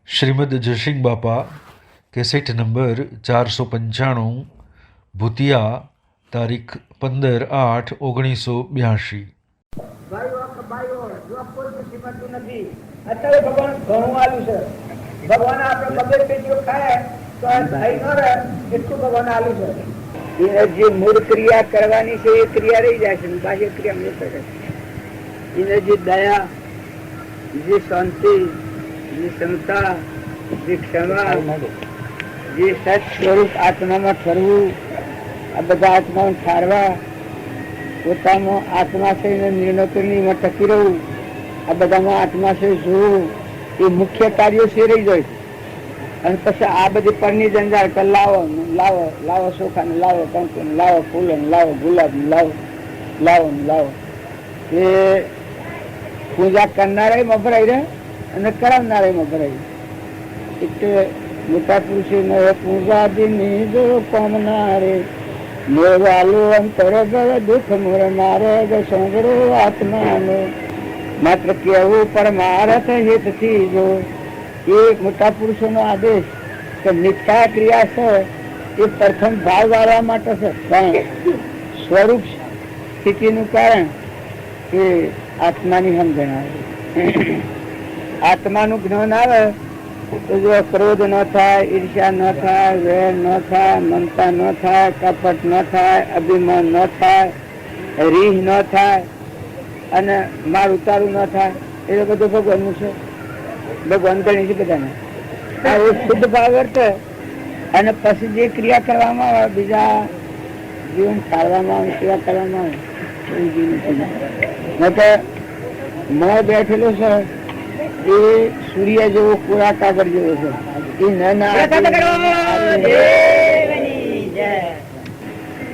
શ્રીમદ જયસિંહ બાપા cassette number 495 ભૂતિયા તારીખ 15/8/1982। અત્યારે ભગવાન ઘણું આલ્યું છે. ભગવાન આપણે બબે પેટીઓ ખાય તો ભાઈ ન રહે એટલું ભગવાન આલ્યું છે. જે મૂળ ક્રિયા કરવાની છે એ ક્રિયા રહી જાય છે, બાહ્ય ક્રિયા નહીં કરે. એને જે દયા, જે શાંતિ, જે ક્ષમતા, જે ક્ષમા, જે સત સ્વરૂપ આત્મામાં ઠરવું, આ બધા આત્માને ઠારવા, પોતાનો આત્મા છે નિર્ણયમાં ટકી રહેવું, આ બધામાં આત્મા છે જોવું, એ મુખ્ય કાર્યો છે રહી જાય છે. અને પછી આ બધી પરની જંજાળ કે લાવો લાવો લાવો ચોખા ને લાવો કંકુ ને લાવો ફૂલો ને લાવો ગુલાબ ને લાવો લાવો ને લાવો, એ પૂજા કરનારે મભરાઈ રહે અને કરાવનારે મભરાઈ. એટલે મોટા પુરુષો ને પૂજા દિની જો કોમનારે મેવાલો અંતર ગળ દુઃખ મોર મારે સંગરો આત્માનો માત્ર કેવું પરમારથ હિતથી જો. એ મોટા પુરુષો નો આદેશ કે નિષ્ઠા ક્રિયા છે એ પ્રથમ ભાવ વાળવા માટે છે, પણ સ્વરૂપ સ્થિતિનું કારણ એ આત્માની સમજણ આવે. આત્માનું જ્ઞાન આવે તો જો ક્રોધ ન થાય, ઈર્ષ્યા ન થાય, વેર ન થાય, મમતા ન થાય, કપટ ન થાય, અભિમાન ન થાય, રીહ ન થાય અને માર ઉતારું ન થાય. એ બધું ભગવાનનું છે, ભગવાન ગણી છે બધાને. આ શુદ્ધ ભાવ વર્તે અને પછી જે ક્રિયા કરવામાં આવે, બીજા જીવન ઠારવામાં આવે, સેવા કરવામાં આવે. મોં બેઠેલો છે એ સૂર્ય જેવો કોરા કાગળ જેવો છે. એ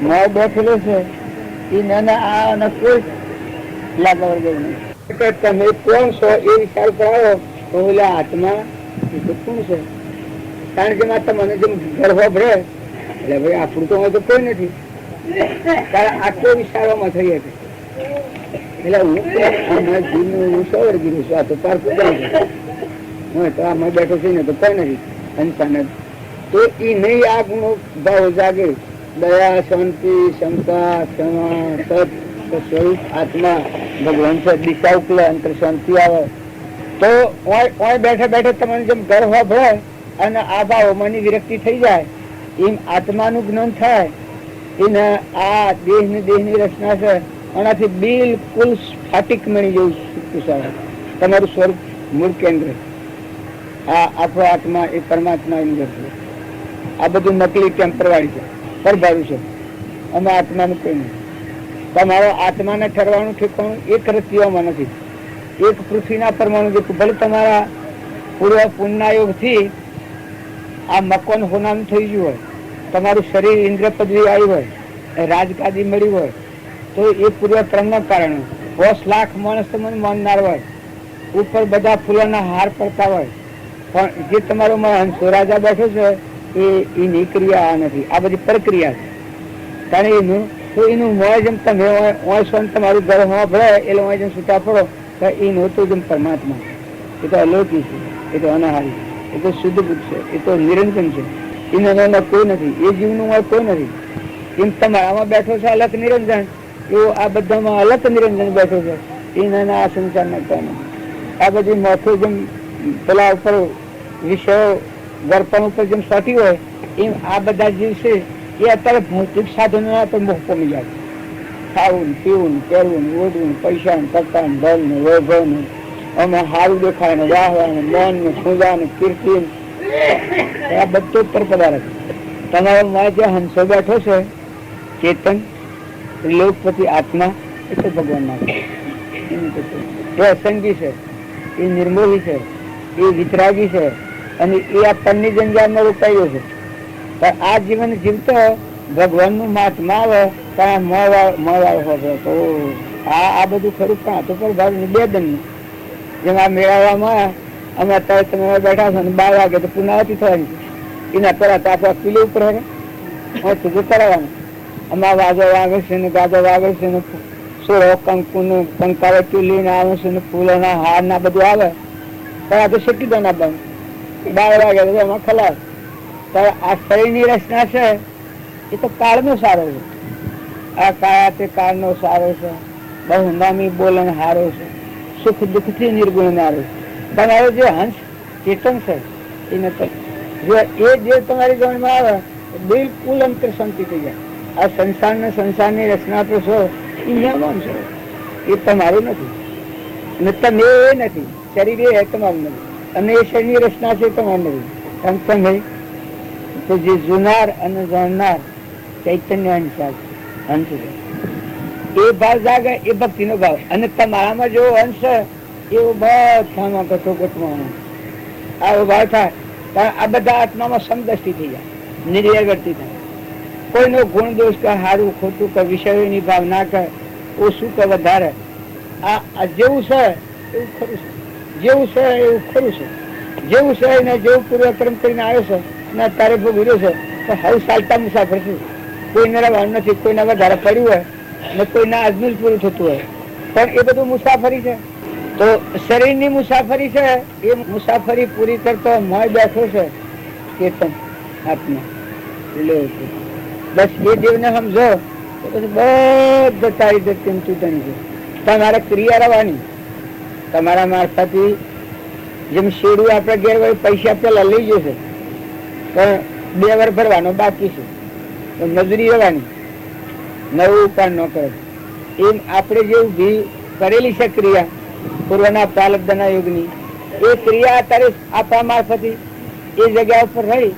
મોં બેઠેલો છે એ નાના આ કોઈ લાગવર જેવું નહીં. તમે કોણ છો એ વિચાર કરાવો તો ઓલા આત્મા એ તો કોણ છે? કારણ કે તમને જેમ ગર્ભ ભરે એટલે ભાઈ આપણું તો હોય તો કોઈ નથી, કારણ આટલો વિચારવામાં થઈ શકે. એટલે હું સવાર ગીરું છું, આ તો પાર પૂજા હું તો આમાં બેઠો છું ને તો કોઈ નથી અંશાન. તો એ નહીં આ ગુણો ભાવ જાગે, દયા, શાંતિ, ક્ષમતા, ક્ષમા, સત સ્વરૂપ આત્મા ભગવાન છે, દિશા ઉકલે, અંતર શાંતિ આવે તો બેઠા બેઠા તમને જેમ ગર્વ ભરે અને આ ભાવોમાંની વિરક્તિ થઈ જાય એમ આત્માનું જ્ઞાન થાય. એને આ દેહની રચના છે એનાથી બિલકુલ સ્ફાટિક મણી જેવું પૂછાય. તમારું સ્વરૂપ મૂળ કેન્દ્ર આ આપણો આત્મા એ પરમાત્મા અંદર છે. આ બધું નકલી ટેમ્પરવારી છે, પરભારું છે. અમે આત્માનું કોઈ નહીં. તમારો આત્માને ઠરવાનું ઠેકાણું એક રતિઓમાં નથી. એક પૃથ્વીના પરમાણુ જે ભલે તમારા પૂર્વ પુણ્યયોગથી આ મકાન હોનાનું થઈ ગયું હોય, તમારું શરીર ઇન્દ્ર પદવી આવી હોય, રાજગાદી મળી હોય, તો એ પૂર્વ કર્મના કારણે 10 લાખ માણસ તમને માનનાર હોય, ઉપર બધા ફૂલોના હાર પડતા હોય, પણ જે તમારો હંસો રાજા બેઠો છે એની ક્રિયા નથી, આ બધી પ્રક્રિયા છે. કારણ એનું તો એનું મોય જેમ તમે તમારું ઘર હોવા ભરે એટલે મોય જેમ છૂટા પડો તો એ નહોતું જેમ પરમાત્મા. એ તો અલૌકિક છે, એ તો અનાહારી, એ તો શુદ્ધ બુદ્ધ છે, એ તો નિરંજન છે. એના કોઈ નથી, એ જીવનું હોય કોઈ નથી. એમ તમારામાં બેઠો છે અલગ નિરંજન, એવું આ બધામાં અલગ નિરંજન બેઠો છે. એના આ સંસારના કોઈ નથી. આ બધી મોથું જેમ પેલા ઉપર વિષયો દર્પણ ઉપર જેમ સોટી હોય એમ આ બધા જીવ છે એ અત્યારે ભૌતિક સાધનો પર મોહ પામી જાય. ખાવું, પીવું, પહેરવું, ઓઢવું, પૈસા, ટકા, ધન, વૈભવ, અમે સારું દેખાય ને વાહવા ને મન ને પૂજા ને કીર્તિ, આ બધું ઉપર પદાર્થ. તમારા જે હંસો બેઠો છે ચેતન લોકપતિ આત્મા એ તો ભગવાન ના છે. એ અસંગી છે, એ નિર્મોહી છે, એ વિતરાગી છે અને એ આ પરની જંજાળમાં રોકાયો છે. પણ આ જીવન જીવતો ભગવાન નું મહાત્મા આવે ત્યાં મળવાળો હોય તો આ બધું ખરું કાં તો પર ભાવ નિવેદન. જેમ આ મેળાવામાં અમે અત્યારે તમે બેઠા છો ને 12 વાગે તો પુનાવતી થવાની એના પેલા તો આપણે પીલી ઉપર હવે સુધી કરાવવાનું. આમાં વાજો વાગે છે ને ગાજો વાગે છે ને સોળો કંકુ ને કંકાવટી લઈને આવે છે ને ફૂલોના હાર ના બધું આવે પણ આ તો શેકી દો ના બંધ 12 વાગે તો એમાં ખલાસ. આ શરીરની રચના છે એ તો કાળનો સારો છે. આ કાળા તે કાળનો સારો છે. બહુ નામી બોલન હારો છે. સુખ દુઃખ થી નિર્ગુણ નારો છે. તમારો જે હંસ ચેતન છે એને જો એ જે તમારી ગણમાં આવે બિલકુલ અંતર શાંતિ થઈ જાય. આ સંસારની રચના તો છો એ નિયમન છે, એ તમારું નથી અને તમે એ નથી. શરીર એ તમારું નથી અને એ શરીરની રચના છે તમારું નથી. એમ તમે તો જે જુનાર અને જાણનાર ચૈતન્ય અંશ છે એ ભાવ જાગે એ ભક્તિ નો ભાવ. અને તમારામાં જેવો અંશ એવો બધામાં કથોકથમાં આવો ભાવ થાય. કારણ આ બધા આત્મામાં સમદ્રષ્ટિ થઈ જાય, નિર્યગતિ થાય. કોઈનો ગુણ દોષ કે સારું ખોટું કે વિષયોની ભાવના કે ઓછું કે વધારે, આ જેવું છે એવું ખરું છે, જેવું છે એવું ખરું છે, જેવું છે એને જેવું પૂર્વક્રમ કરીને આવ્યો છે અને અત્યારે ભોગવ્યો છે તો હવે ચાલતા મુસાફર છે. કોઈને રવાનું નથી, કોઈને વધારે પડ્યું હોય ને કોઈને અજમેર પૂરું થતું હોય, પણ એ બધું મુસાફરી છે. તો શરીરની મુસાફરી છે એ મુસાફરી પૂરી કરતો મોય બેઠો છે ચેતન આત્મા. બસ એ દેવને સમજો તો પછી બધા તારી ધરતી ચૂંટણી છે. તમારે ક્રિયા રહેવાની. તમારા મારફતથી જેમ શેડું આપણે ઘેર હોય પૈસા પેલા લઈ જશે પણ 2 વાર ભરવાનો બાકી છે તો મજૂરી રહેવાની, નવું ઉપાડ ન કરે. એમ આપણે જે ઉભી કરેલી છે ક્રિયા પૂર્વના પ્રાલબ્ધના યુગની, એ ક્રિયા અત્યારે આપણા મારફતથી એ જગ્યા ઉપર રહી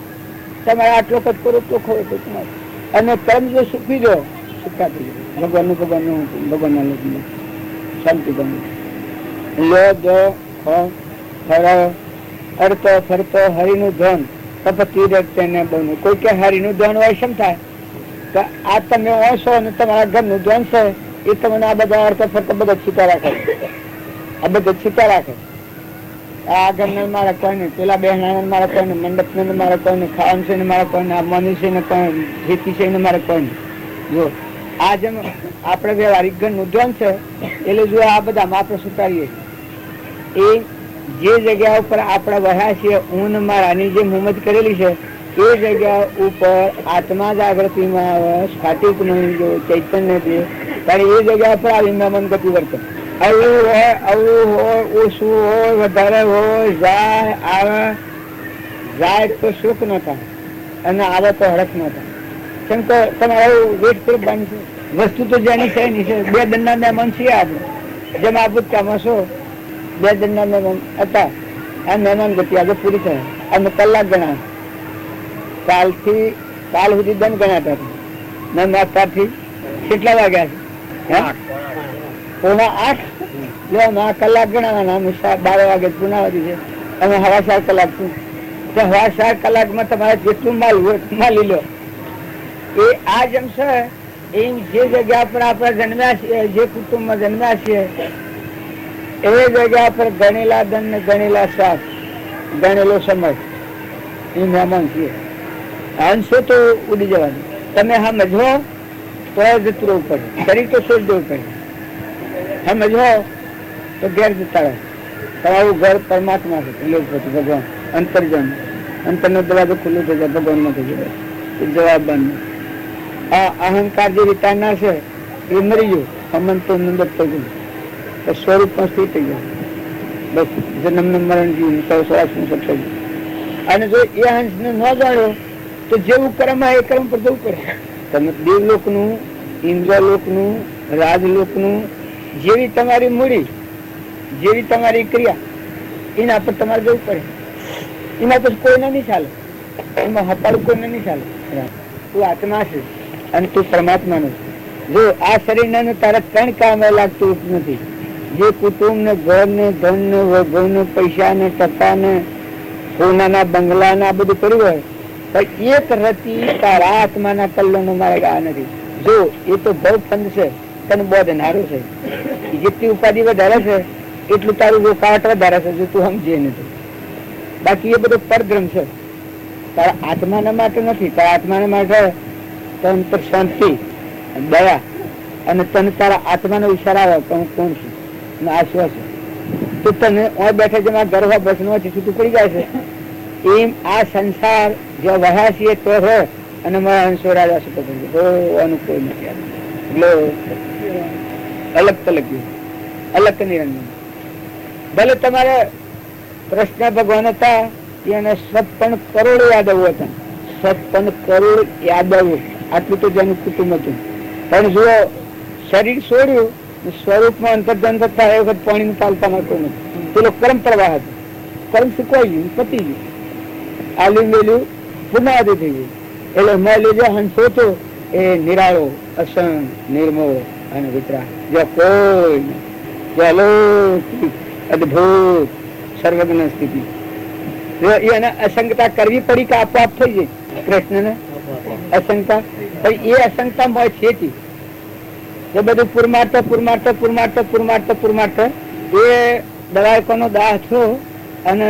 તમારે આટલો કટકોરો ચોખ્ખો હતો તમારે. અને કર્મ જો સુખી દો સુખા થઈ જાય. ભગવાનના લોકમાં શાંતિ બને. લો દો અડતો ફરતો હરિનું ધન તપતી બનવું. કોઈ કે હરિનું ધન હોય શમ થાય તો આ તમે ઓછો અને તમારા ઘરનું ધન છે એ તમને આ બધા અડતો ફરતો બધા છીટા રાખે, આ બધા છીટા રાખે. આ ઘરને મારા કોઈ નહીં, પેલા બહેના મારા કોઈ નહીં, મંડપ ને મારા કોઈ નહીં, ખાવાનું છે ને મારા કોઈ નહીં, આ મનુષ્ય ને કોઈ ખેતી છે ને મારા કોઈ નહીં. જો આ જેમ આપણે વ્યવહારિક ઘરનું ધન છે એટલે જો આ બધામાં આપણે સુતારીએ એ જે જગ્યા ઉપર આપણે વહ્યા છીએ ઊન મારાની જે મુહમ્મદ કરેલી છે એ જગ્યા ઉપર આત્મા જાગૃતિમાં આવે, સ્ફાટિક નહીં જો ચૈતન્ય છે ત્યારે એ જગ્યા ઉપર આવી મન ગતિ વર્તે. આવું હોય આવું હોય ઓછું હોય વધારે હોય જાય આવે, જાય તો સુખ ન થાય અને આવે તો હડક ન થાય. કેમ કે તમારું વેટ કરવાની છે વસ્તુ તો જેની છે એની છે. 2 દંડના મહેમાન છીએ આપણે, જેમ આ ભૂતકાળમાં છો 2 દંડના મહેમાન હતા. આ મહેમાન ગતિ આજે પૂરી થાય અને કલાક ગણા કાલ સુધી દંડ ગણાતા હતા. અત્યારથી કેટલા વાગ્યા છે? 7:45. કલાક ગણાવાના. 12 વાગે પુનાવતી છે અને 7.5 કલાક છું. 7.5 કલાકમાં તમારે જેટલું માલ હોય માલી લો. એ આ જેમ છે એ જે જગ્યા પર આપણે જન્મ્યા છીએ, જે કુટુંબમાં જન્મ્યા છીએ એ જગ્યા પર ગણેલા દંડ, ગણેલા શ્વાસ, ગણેલો સમય એ મહેમાન છીએ. અંશો તો ઉડી જવાનું. તમે સમજો તો જતું રહેવું પડે, શરીર તો છોડી દેવું પડે. સમજો તો ઘેર જતા રહે. તમારું ઘર પરમાત્મા છે, ભગવાન અંતર્જન. અંતરનો દરવાજો ખુલ્લો થઈ જાય, ભગવાનમાં થઈ જાય. જવાબ બને. આ અહંકાર જે વિચારનાર છે એ મરી ગયો, અમન તો નંદર થઈ ગયું, સ્વરૂપ પણ સ્થિર થઈ ગયું. બસ જન્મ મરણ જીવ સૌરાષ્ટ્રનું સબ થઈ ગયું. અને જો એ અંશને ન જાણ્યો તો જેવું કર્મ એ કર્મ પર જવું પડે. તમે દેવલોકનું, ઇન્દ્રલોકનું, રાજલોકનું જેવી તમારી મૂડી, જેવી તમારી ક્રિયા એના પર તમારે જવું પડે. એના પછી કોઈને નહીં ચાલે, એમાં હપાડું કોઈને નહીં ચાલે. તું આત્મા છે અને તું પરમાત્મા નો. જો આ શરીર ને તારા 3 કામ લાગતું નથી. જે કુટુંબ ને, ઘર ને, ધન ને, વૈભવ ને, પૈસા ને, ટકા ને, સોનાના બંગલા ને આ બધું કર્યું હોય પણ એક રતી તારા આત્માના કલ્યાણનો માર્ગ આ નથી. જો એ તો બહુ ફંદ છે, તને બહુ ધનારું છે. જેટલી ઉપાધિ વધારે છે એટલું તારું રોકાવટ વધારે છે જો તું સમજે નથી. બાકી એ બધો પરગ્રમ છે, તારા આત્માના માટે નથી. તારા આત્માના માટે તંત્ર શાંતિ, દયા અને તને તારા આત્માનો વિચાર આવે કે હું કોણ છું અને આ શું છે તો તને બેઠા જેમાં ગર્ભ બસનો છૂટું પડી જાય છે એમ આ સંસાર જો વહ્યા છીએ તો રહે અને મારા હંસો રાજા સુખ આનું કોઈ નથી. એટલે અલગ તલગ અલગ નિરંજન. ભલે તમારે કૃષ્ણ ભગવાન હતા એને 56 કરોડ યાદવો હતા, 56 કરોડ યાદવો, આટલું તો જેનું કુટુંબ હતું. પણ જો શરીર છોડ્યું સ્વરૂપમાં અંતર્ધન થતા એ વખત પાણીનું પાલતા નતું નથી. પેલો કર્મ પ્રવાહ હતો, કર્મ સુકવાઈ ગયું, પતી ગયું, આલ્યું મેલ્યું પુનાદિ થઈ ગયું. એટલે મળ્યું જે હંસો હતો એ નિરાળો, અસંગ, નિર્મળ અને વિતરાગ, જો કોઈ જે અલૌકિક અદભુત સર્વજ્ઞ સ્થિતિ. એને અસંગતા કરવી પડી કે આપોઆપ થઈ જાય કૃષ્ણને અસંગતા? પણ એ અસંગતા મોય છે એ બધું પુરમાર્થ એ દવાડકોનો દાહ થયો અને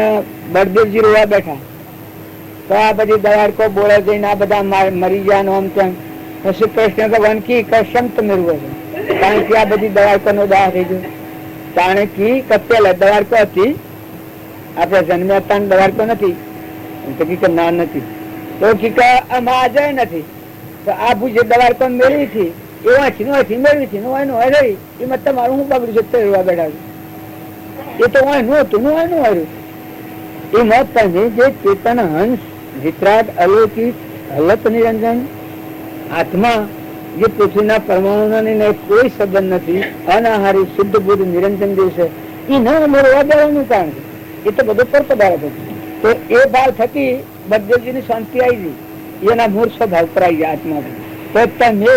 બળદેવજી રોવા બેઠા તો આ બધી દવાડકો બોલે જઈને આ બધા મરી ગયા આમ તેમ. શ્રી કૃષ્ણ ભગવાન કી કશમ તમે રૂવો છો, કારણ કે આ બધી દવાડકોનો દાહ થઈ ગયો. કારણ કે કત્યેલા દવાડકો હતી, આપણે જન્મ્યા હતા દવાડકો નથી તો કે ના નથી, તો કે આમાં આજે નથી, તો આ ભૂજે દવાડકો મેળવી હતી એવાથી મેળવી હતી રહી એમાં તમારું શું બગડ્યું છે રોવા બેઠા? એ તો નતું હાર્યું. એમાં તમે જે ચેતન હંસ વિતરાગ અલૌકિક હલક નિરંજન આત્મા જે પૃથ્વીના પરમાણુ કોઈ સંબંધ નથી, અનાહારી શુદ્ધ બુદ્ધ નિરંજન જે છે એ ન રોવા દેવાનું કારણ છે. એ તો બધો પર પદાર્થ હતો. તો એ ભાવ થકી બળદેવજી ની શાંતિ આવી ગઈ, એના મૂળ સ્વભાવ પર આવી ગયા આત્મા. તો તમે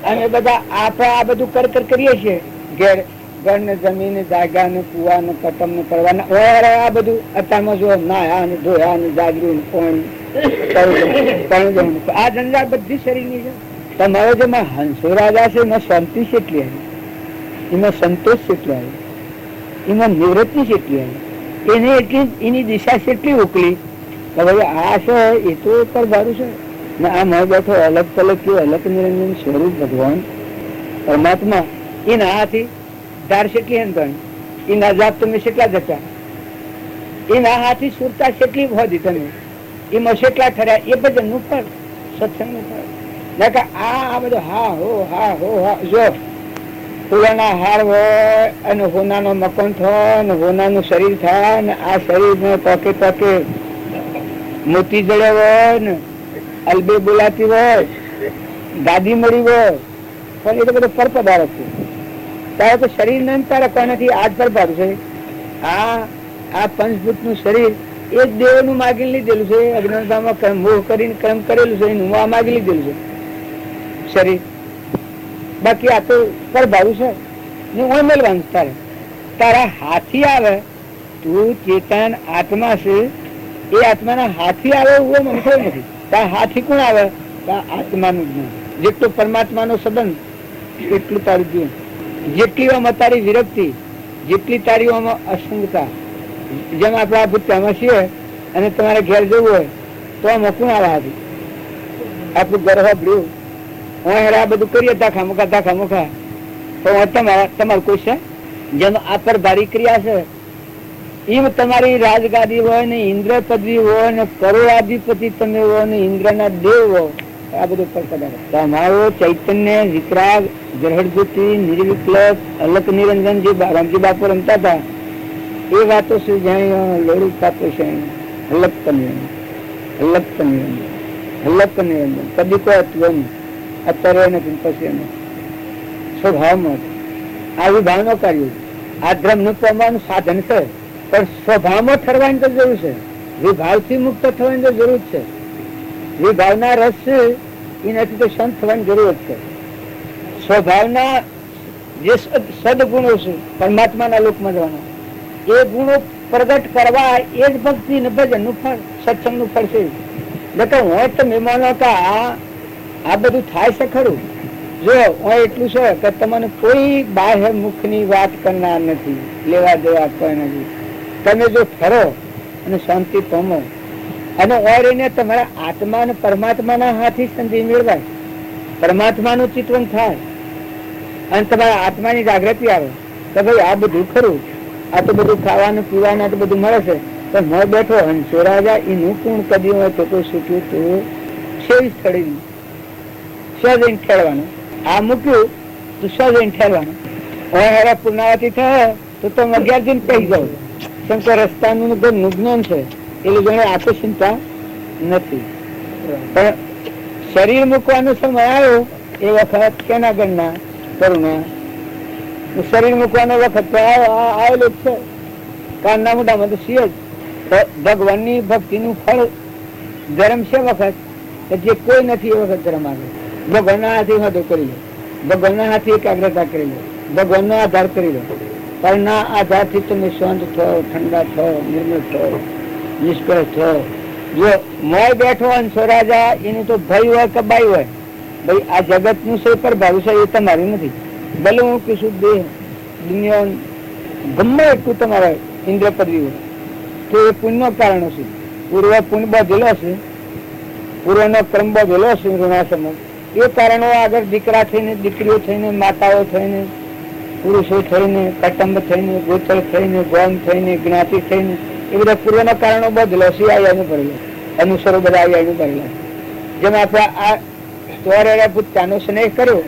અને બધા આપણે આ બધું કરીએ છીએ ઘેર ઘર ને જમીન જાગા ને કુવા ને કટમ ને કરવાના આ બધું અત્યારમાં જો નાયા ને ધોયા ને જાગરું આ જંજાળ બધી શરીરની છે. તમારો જેમાં હંસો રાજા છે એમાં શાંતિ કેટલી આવી, એમાં સંતોષ કેટલો આવ્યો, એમાં નિવૃત્તિ કેટલી આવી, એને એટલી એની દિશા કેટલી ઉકલી કે ભાઈ આ છે એ તો ઉપર ભારું છે ને આ મહ બેઠો અલગ તલગ અલગ નિરંજન સ્વરૂપ ભગવાન પરમાત્મા એના હાથી ધાર કેટલી એમ એના જાપ તમે કેટલા જતા, એના હાથી સુરતા કેટલી હોતી તમે એમાં કેટલા ઠર્યા, એ ભજન નું ફળ, સત્સંગ નું ફળ. આ બધું હા હો જો ફૂલોના હાર હોય અને હોનાનો મકાન થાય ને હોનાનું શરીર થાય ને આ શરીર ને ટકે મોતી જડે હોય ને અલબે બોલાતી હોય, ગાદી મળી હોય, પણ એ તો બધું પર પદાર્થ છે. તારે તો શરીર ને તારે કોઈ નથી, આજ પર ભાર છે. આ પંચભૂત નું શરીર એ જ દેવ નું માગી લીધેલું છે, અજ્ઞાનતામાં મોહ કરીને કર્મ કરેલું છે એનું આ માગી લીધેલું છે શરીર. બાકી આ તો પર ભારું છે ને મેળવાનું. તારા હાથી આવે, તું ચેતન આત્મા છે, એ આત્માના હાથી આવે એવું મને થયું નથી. તારા હાથી કોણ આવે? આત્માનું જ્ઞાન. જેટલું પરમાત્માનો સંબંધ એટલું તારું જીવન, જેટલી આમાં તારી વિરક્તિ, જેટલી તારી આમાં અસંગતા. જેમ આપણે આ ભૂતકાળમાં છીએ અને તમારે ઘેર જવું હોય તો આમાં કોણ આવે હાથી? આપણું ઘર વાપર્યું આ બધું કરીએ દાખા મુખા તો તમારું કોઈ છે જેનો આ પર ભારી ક્રિયા છે. એમ તમારી રાજગાદી હોય ને ઇન્દ્ર પદવી હોય ને કરોડાધિપતિ તમે હો ને ઇન્દ્ર ના દેવ હો, આ બધું પર પદાર્થ. તમારો ચૈતન્ય વિતરાગ ગ્રહણજ્યોતિ નિર્વિકલ્પ અલક નિરંજન જે રામજી બાપુ રમતા હતા એ વાતો શું જાણી લોડી પાપો છે. અલક નિરંજન કદી કોઈ હતું અત્યારે નથી, પછી સ્વભાવમાં આવી ભાવનો કાર્ય આ ધર્મ નું પ્રમાણનું સાધન છે, પણ સ્વભાવમાં ઠરવાની તો જરૂર છે. વિભાવથી મુક્ત થવાની તો જરૂર છે. વિભાવના રસ છે એનાથી તો શાંત થવાની જરૂર છે. સ્વભાવના જે સદગુણો છે પરમાત્માના લોકમાં જવાના, એ ગુણો પ્રગટ કરવા એ જ ભક્તિ ને ભજન નું ફળ, સત્સંગ નું ફળ છે. એટલે હું તમે માનો કે આ બધું થાય છે ખરું. જો એટલું છે કે તમને કોઈ બાહ્ય મુખ ની વાત કરનાર નથી, લેવા દેવા કોઈ નથી. તમે જો ફરો અને શાંતિ પામો અને ઓરીને તમારા આત્મા અને પરમાત્માના હાથી સંધિ મેળવાય, પરમાત્માનું ચિંતન થાય અને તમારા આત્માની જાગૃતિ આવે કે ભાઈ આ બધું ખરું, આ તો બધું ખાવાનું પીવાનું તો બધું મળે છે, તો મોય બેઠો હંસો રાજા એનું કોણ કદ્યું હોય તો કોઈ શીખ્યું તો સેવી સ્થળે સ્વજન ઠેરવાનું. આ મૂક્યું તો સ્વજન ઠેરવાનું. હેરા પૂર્ણાવતી થાય તો તમે 11 દિન કહી જાવ. કેમ કે રસ્તાનું જ્ઞાન છે એટલે જોડે આપે ચિંતા નથી. પણ શરીર મૂકવાનો સમય આવ્યો એ વખત કેના ગણના કરુણા શરીર મૂકવાનો વખત આવેલો જ છે. કાનના મોઢામાં તો સિંહ જ. ભગવાનની ભક્તિનું ફળ ગરમ છે વખત જે કોઈ નથી એ વખત ગરમ આવે. ભગવાનના હાથે વાદો કરી લો, ભગવાનના હાથે એકાગ્રતા કરી લો, ભગવાનનો આધાર કરી લો. પણ ના આધારથી તમે શાંત થો, ઠંડા થો, નિર્મળ થો, નિષ્કળ થો. જો મોય બેઠો હંસો રાજા એનું તો ભય હોય કે બાઈ હોય, ભાઈ આ જગત નું છે પર ભરોસા એ તમારું નથી. ભલે હું કશું દેહ દુનિયા ગમે એટલું તમારા ઇન્દ્ર પદવી હોય તો એ પુણ્ય કારણો છે. પૂર્વ પુણ્ય બાંધેલો છે, પૂર્વનો ક્રમ બાંધેલો છે ઋણાશ્રમ. એ કારણો આગળ દીકરા થઈને, દીકરીઓ થઈને, માતાઓ થઈને, પુરુષો થઈને, કટંબ થઈને, ગોચર થઈને, ગોમ થઈને, જ્ઞાતિ થઈને, એ બધા પૂર્વના કારણો બાંધેલો છે. આયાનું ભરેલા અનુસરો બધા આયાનું ભરેલા. જેમ આપણે આ ચોરેરા ભૂતતાનો સ્નેહ કર્યો,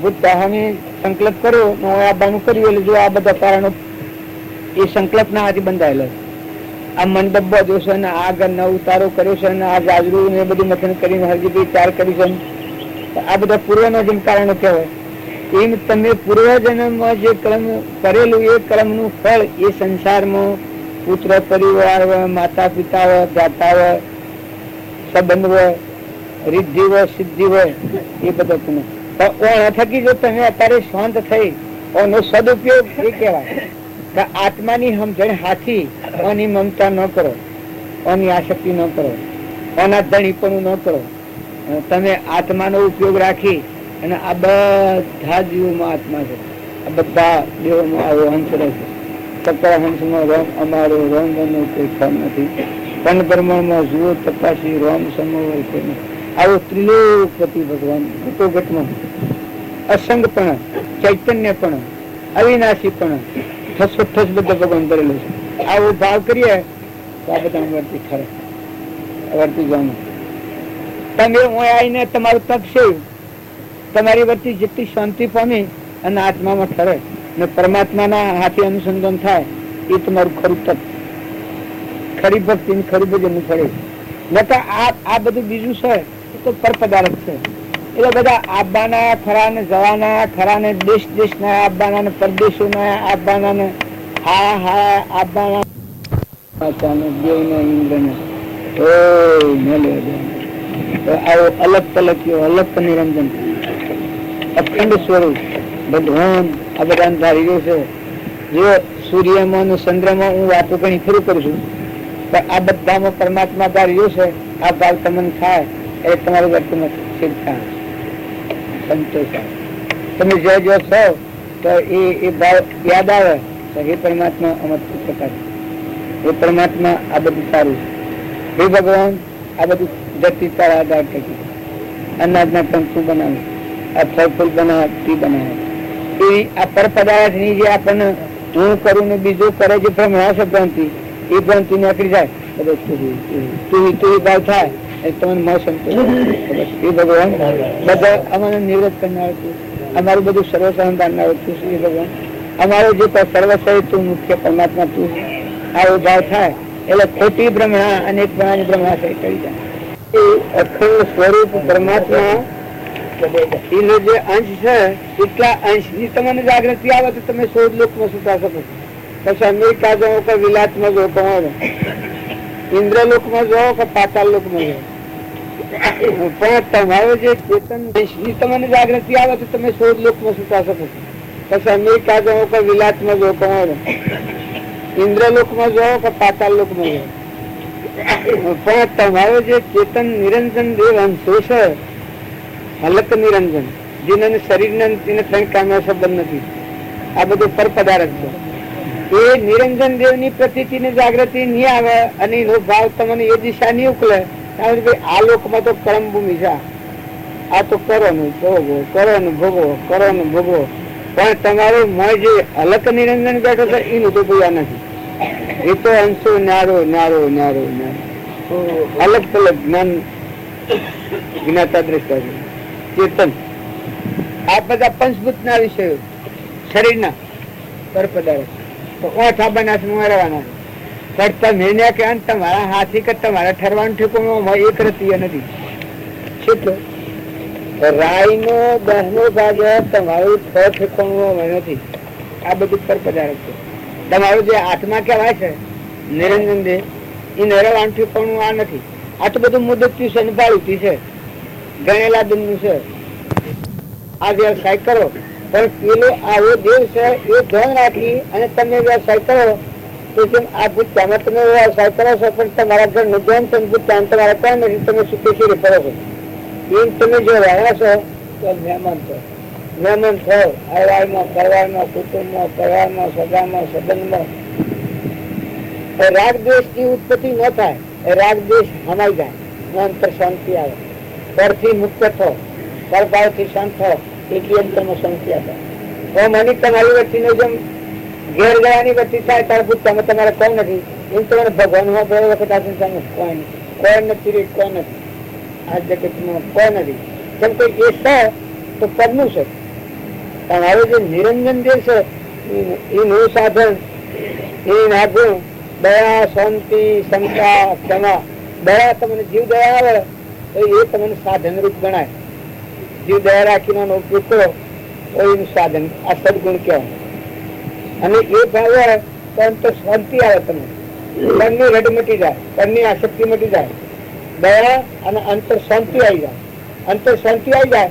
ભૂતતા અમે સંકલ્પ કર્યો, આબાનું કર્યું, એટલે જો આ બધા કારણો એ સંકલ્પ ના હાથી બંધાયેલો. આ મંડપ બાંધ્યો છે, આ ઘરના ઉતારો કર્યો છે, આ ગાજરું ને બધું મથન કરીને હરજી ચાર કરી છે. આ બધા પૂર્વના જેમ કારણો કહેવાય. એમ તમે પૂર્વજન્મમાં જે કર્મ કરેલું એ કર્મનું ફળ એ સંસારમાં પુત્ર પરિવાર હોય, માતા પિતા હોય, દાતા હોય, સંબંધ હોય, રિદ્ધિ હોય, સિદ્ધિ હોય, એ બધા પુણ્ય. પણ થકી જો તમે અત્યારે શાંત થઈ એનો સદુપયોગ એ કહેવાય કે આત્માની સમજણ હાથી એની મમતા ન કરો, એની આસક્તિ ન કરો, એના ધણીપણું ન કરો. તમે આત્માનો ઉપયોગ રાખી અને આ બધા જીવોમાં આત્મા છે, આ બધા દેવોમાં આવો હંસ રહે છે. સકળ હંસમાં રોમ અમારો રોમ નો કોઈ ફળ નથી. પણ બ્રહ્માંડમાં જુઓ તપાસી રોમ સમોવય કોઈ નથી. આવો ત્રિલોકપતિ ભગવાન ઘટોઘટમાં અસંગપણ, ચૈતન્યપણ, અવિનાશીપણ, ઠસ બધા ભગવાન કરેલો છે. આવો ભાવ કરીએ તો આ બધા વર્તી ખરે વર્તી જવાનું. તમે હું આવીને તમારું તક છે, તમારી વચ્ચે જેટલી શાંતિ પામી અને આત્મામાં ઠરે ને પરમાત્માના હાથે અનુસંધાન થાય એ તમારું ખરું તક, ખરી ભક્તિ ને ખરી ભજન ફળે. નકર આ બધું બીજું છે એ તો પર પદાર્થ છે. એટલે બધા આવવાના ખરા ને જવાના ખરા ને દેશ દેશના આવવાના ને પરદેશોના આવવાના ને હા હા આવવાના ઇન્દ્રને આવો અલગ તલક્યો અલગ નિરંજન અખંડ સ્વરૂપ ભગવાન આ બધા ધાર્યો છે. જો સૂર્યમાં અને ચંદ્રમાં હું વાતો ઘણી ફરી કરું છું, પણ આ બધામાં પરમાત્મા ધાર્યો છે. આ ભાવ તમને થાય એ તમારું વર્તનમાં સિદ્ધ થાય, સંતોષ આવે. તમે જો છો તો એ ભાવ યાદ આવે તો હે પરમાત્મા અમર પ્રકાર, હે પરમાત્મા આ બધું સારું છે, હે ભગવાન આ બધું ધરતી તારા આધાર થકી અનાજના કંકુ બનાવે, આ ફળ ફૂલ બનાવે, ટી બનાવે. એવી આ પર પદાર્થ ની જે આપણને હું કરું ને બીજું કરે છે ભ્રમણા છે ભ્રાંતિ, એ ભ્રાંતિ નીકળી જાય તું ભાવ થાય તમને મો સંતોષ. એ ભગવાન બધા અમારે નિવૃત્ત કરનાર છું, અમારું બધું સર્વસહન કરનાર છું. એ ભગવાન અમારો જે સર્વસહિત તું મુખ્ય પરમાત્મા તું આવો ભાવ થાય એટલે ખોટી ભ્રમણા અને ભ્રમણા કરી જાય. એ અખંડ સ્વરૂપ પરમાત્મા એનો જે અંશ છે એટલા અંશ ની તમને જાગૃતિ આવે તો તમે 16 લોકમાં સુતા શકો. પછી અમેરિકા જાઓ કે વિલાસમાં જાઓ, કમાવો ઇન્દ્રલોકમાં જાઓ કે પાતાળ લોકમાં જાઓ, પણ તમારો જે ચેતન ની તમને જાગૃતિ આવે તો તમે 16 લોકમાં સુતા શકો. પછી અમેરિકા જાઓ કે વિલાસમાં જાઓ, કમાવો ઇન્દ્રલોકમાં જાઓ કે પાતાળ લોકમાં જાઓ, પણ તમારો જે ચેતન નિરંજન દેવ અંશો છે હલક નિરંજન, જેને શરીર ને ત્રણ કામનો સંબંધ નથી, આ બધું પર પદાર્થ છે. એ નિરંજન દેવ ની પ્રતીતિ ની જાગૃતિ નહીં આવે અને એનો ભાવ તમને એ દિશા નહીં ઉકલે. કારણ કે આ લોકમાં તો કર્મ ભૂમિ છે, આ તો કરો ને ભોગવો, કરો ને ભોગવો, કરો ને ભોગવો. પણ તમારું મોય જે હલક નિરંજન બેઠો છે એનું તો કોઈ નથી. એ તો અંશો નારો નારો નારો નારો અલગ અલગ જ્ઞાન જ્ઞાતા દ્રષ્ટા ચેતન આ બધા પંચભૂત ના વિષયો શરીરના પર પદાર્થ તો ઓઠ આબાના રહેવાના કરતા મેન્યા કે અંત તમારા હાથી કે તમારા ઠરવાનું ઠેકોમાં એક રતીય નથી શું રાય નો દહ નો ભાગ તમારું ઠેકોણું નથી. આ બધું પર પદાર્થ છે. તમારું જે આત્મા કહેવાય છે નિરંજન દેહ એ નરવાનું ઠેકોણું આ નથી. આ તો બધું મુદતથી છે ને ભાડુથી છે, ગણેલા દિનનું છે. આ વ્યવસાય કરો પણ પેલો આવો દેવ છે એ ધ્યાન રાખી અને તમે વ્યવસાય કરો તો જેમ આ ભૂતકાળમાં તમે વ્યવસાય કરો છો પણ તમારા ઘરનું ધ્યાન છે ભૂતકાળ તમારા કોઈ નથી, તમે સુખી શીરે કરો છો એમ તમે જો રહ્યા છો તો મહેમાન છો. મહેમાન છો અહેવાલમાં પરિવારમાં કુટુંબમાં પરિવારમાં સગામાં સંબંધમાં રાગ દ્વેષ ની ઉત્પત્તિ ન થાય. રાગ દ્વેષ હમાઈ જાય, અંતર શાંતિ આવે. પરથી મુક્ત થો, પરભાવથી શાંત થો, એટલી અંતરમાં શાંતિ આવે. તો મને તમારી વચ્ચેનો જેમ ઘેર ગયાની વચ્ચે થાય ત્યારે ભૂતકાળમાં તમારે કોઈ નથી એમ તમારે ભગવાનમાં બે વખત આ સંસારમાં કોઈ નથી, કોઈ નથી રે કોઈ નથી, આ જગતમાં કોઈ નથી. કેમ કે એ છે તો પદનું છે. તમારું જે નિરંજન જે છે એનું સાધન એ નાગુણ દયા શાંતિ ક્ષમતા ક્ષમા. દયા તમને જીવ દયા આવે તો એ તમને સાધન રૂપ ગણાય. જીવ દયા રાખીને ઉપયોગ કરો તો એનું સાધન આ સદગુણ કહેવાય. અને એ ભાવ હોય તો શાંતિ આવે. તમને પરની રડ મટી જાય, પરની આસક્તિ મટી જાય. દયા અને અંતર શાંતિ આવી જાય. અંતર શાંતિ આવી જાય,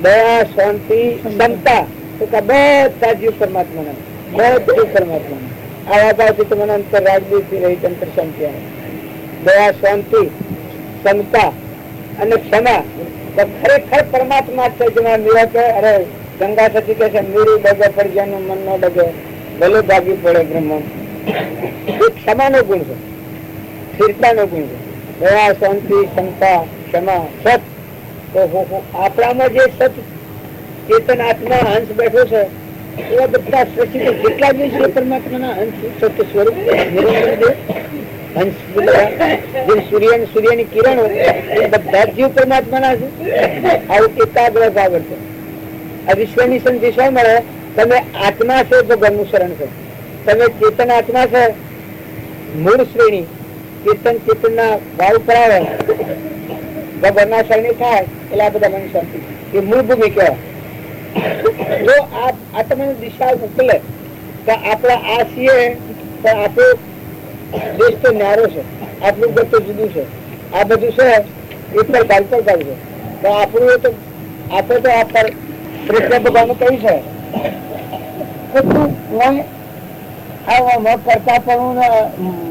દયા શાંતિ ક્ષમતા તો બધા જીવ પરમાત્મા બધું પરમાત્મા આવા ભાવથી તમને અંતર રાજદીથી રહી અંતર શાંતિ આવે. દયા શાંતિ ક્ષમતા અને ક્ષમા તો ખરેખર પરમાત્મા છે. જેમાં મીરા કે અરે ગંગા સચી કે છે મીરું ડગે પડજાનું મન નો ડગે ભલે ભાગી પડે બ્રહ્મ. એ ક્ષમાનો ગુણ છે, સ્થિરતાનો ગુણ છે. દયા શાંતિ ક્ષમતા ક્ષમા સત. તો આપણામાં જે સત ચેતન આત્મા હંસ બેઠો છે એવા બધા જેટલા બી છે પરમાત્માના હંસ સત્ય સ્વરૂપ હંસ સૂર્યની કિરણો એ બધા જીવ પરમાત્માના છે. આવું એકાગ્ર ભાવ છે. આ વિશ્વની સંદેશા મળે તમે આત્મા છે ભગવાનનું શરણ છે. તમે ચેતન આત્મા છે મૂળ શ્રેણી ચેતનના ભાવ પર આવે ભગવાનના શરણી થાય એટલે આ બધા મન શાંતિ એ મૂળ ભૂમિ કહેવાય. જો આ તમને દિશા મોકલે તો આપણા આ છીએ તો આપણો દેશ તો ન્યારો છે, આપણું ઘર તો જુદું છે. આ બધું છે એ પર ચાલતો છે. તો આપણું તો આપણે તો આ પર કૃષ્ણ ભગવાન કહ્યું છે કરતા પણ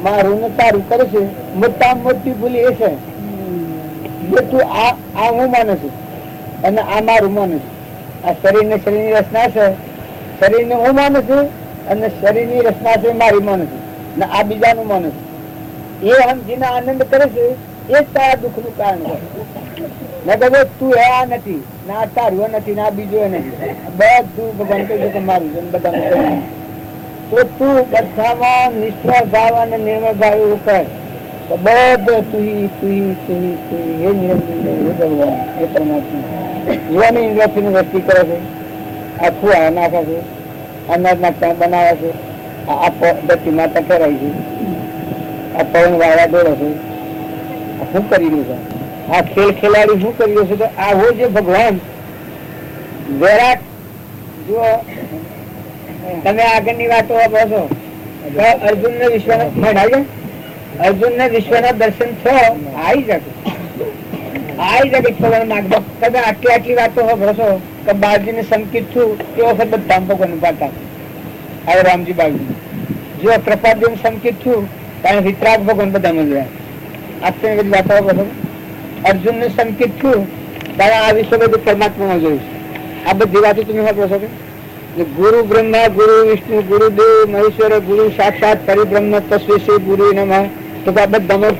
મારું ને તારું કરે છે. મોટા મોટી ભૂલ એ છે તું આ હું માનું છું અને આ મારું માનું છું. આ શરીરની રચના છે, શરીરને હું માનું છું અને શરીરની રચના છે મારી માનું છું ને આ બીજાનું માનું છું. એ સમજીને આનંદ કરે છે એ જ તારા દુઃખ નું કારણ છે. ને કહે તું એ આ નથી ને આ તારું નથી ને આ બીજું નથી, બધું ભગવાન કહ્યું કે મારું છે બધા. તો તું બધામાં નિષ્ફળ ભાવ અને નિર્મળ ભાવ એવું કર તો બધું તું એ નિરંજન એ ભગવાન એ પરમાત્મા યુવાની ઇન્દ્રિયની વસ્તી કરે છે. આ ફુવા નાખે છે, અનાજના ત્યાં બનાવે છે, આ ધરતી માતા ફેરાય છે, આ પવન વાળા દોડે છે. શું કરી રહ્યું છે આ ખેલાડી? શું કરી રહ્યું છે? તો આવો જે ભગવાન વિરાટ જો તમે આગળની વાતો છો અર્જુન ને વિશ્વના અર્જુન ને વિશ્વના દર્શન છો આવી જશે તમે આટલી વાતો ભરોસો કે બાળજી ને સંકિત છું તે વખત બધા ભગવાન પાડતા હવે રામજી બાળજી જો કૃપાદેવ સંકિત છું કારણ વિતરાગ ભગવાન બધા મળ્યા. આટલી બધી વાતો ભરો. અર્જુન ને સંકિત છું કારણ આ વિશ્વ બધું પરમાત્મામાં જોયું છે. આ બધી વાતો તમે વાપરો છો કે ગુરુ બ્રહ્મા ગુરુ વિષ્ણુ ગુરુદેવ મહેશ્વર ગુરુ સાક્ષાત પરિબ્રહ્મ તસ્વે ગુરુ નમઃ. તો આ બધા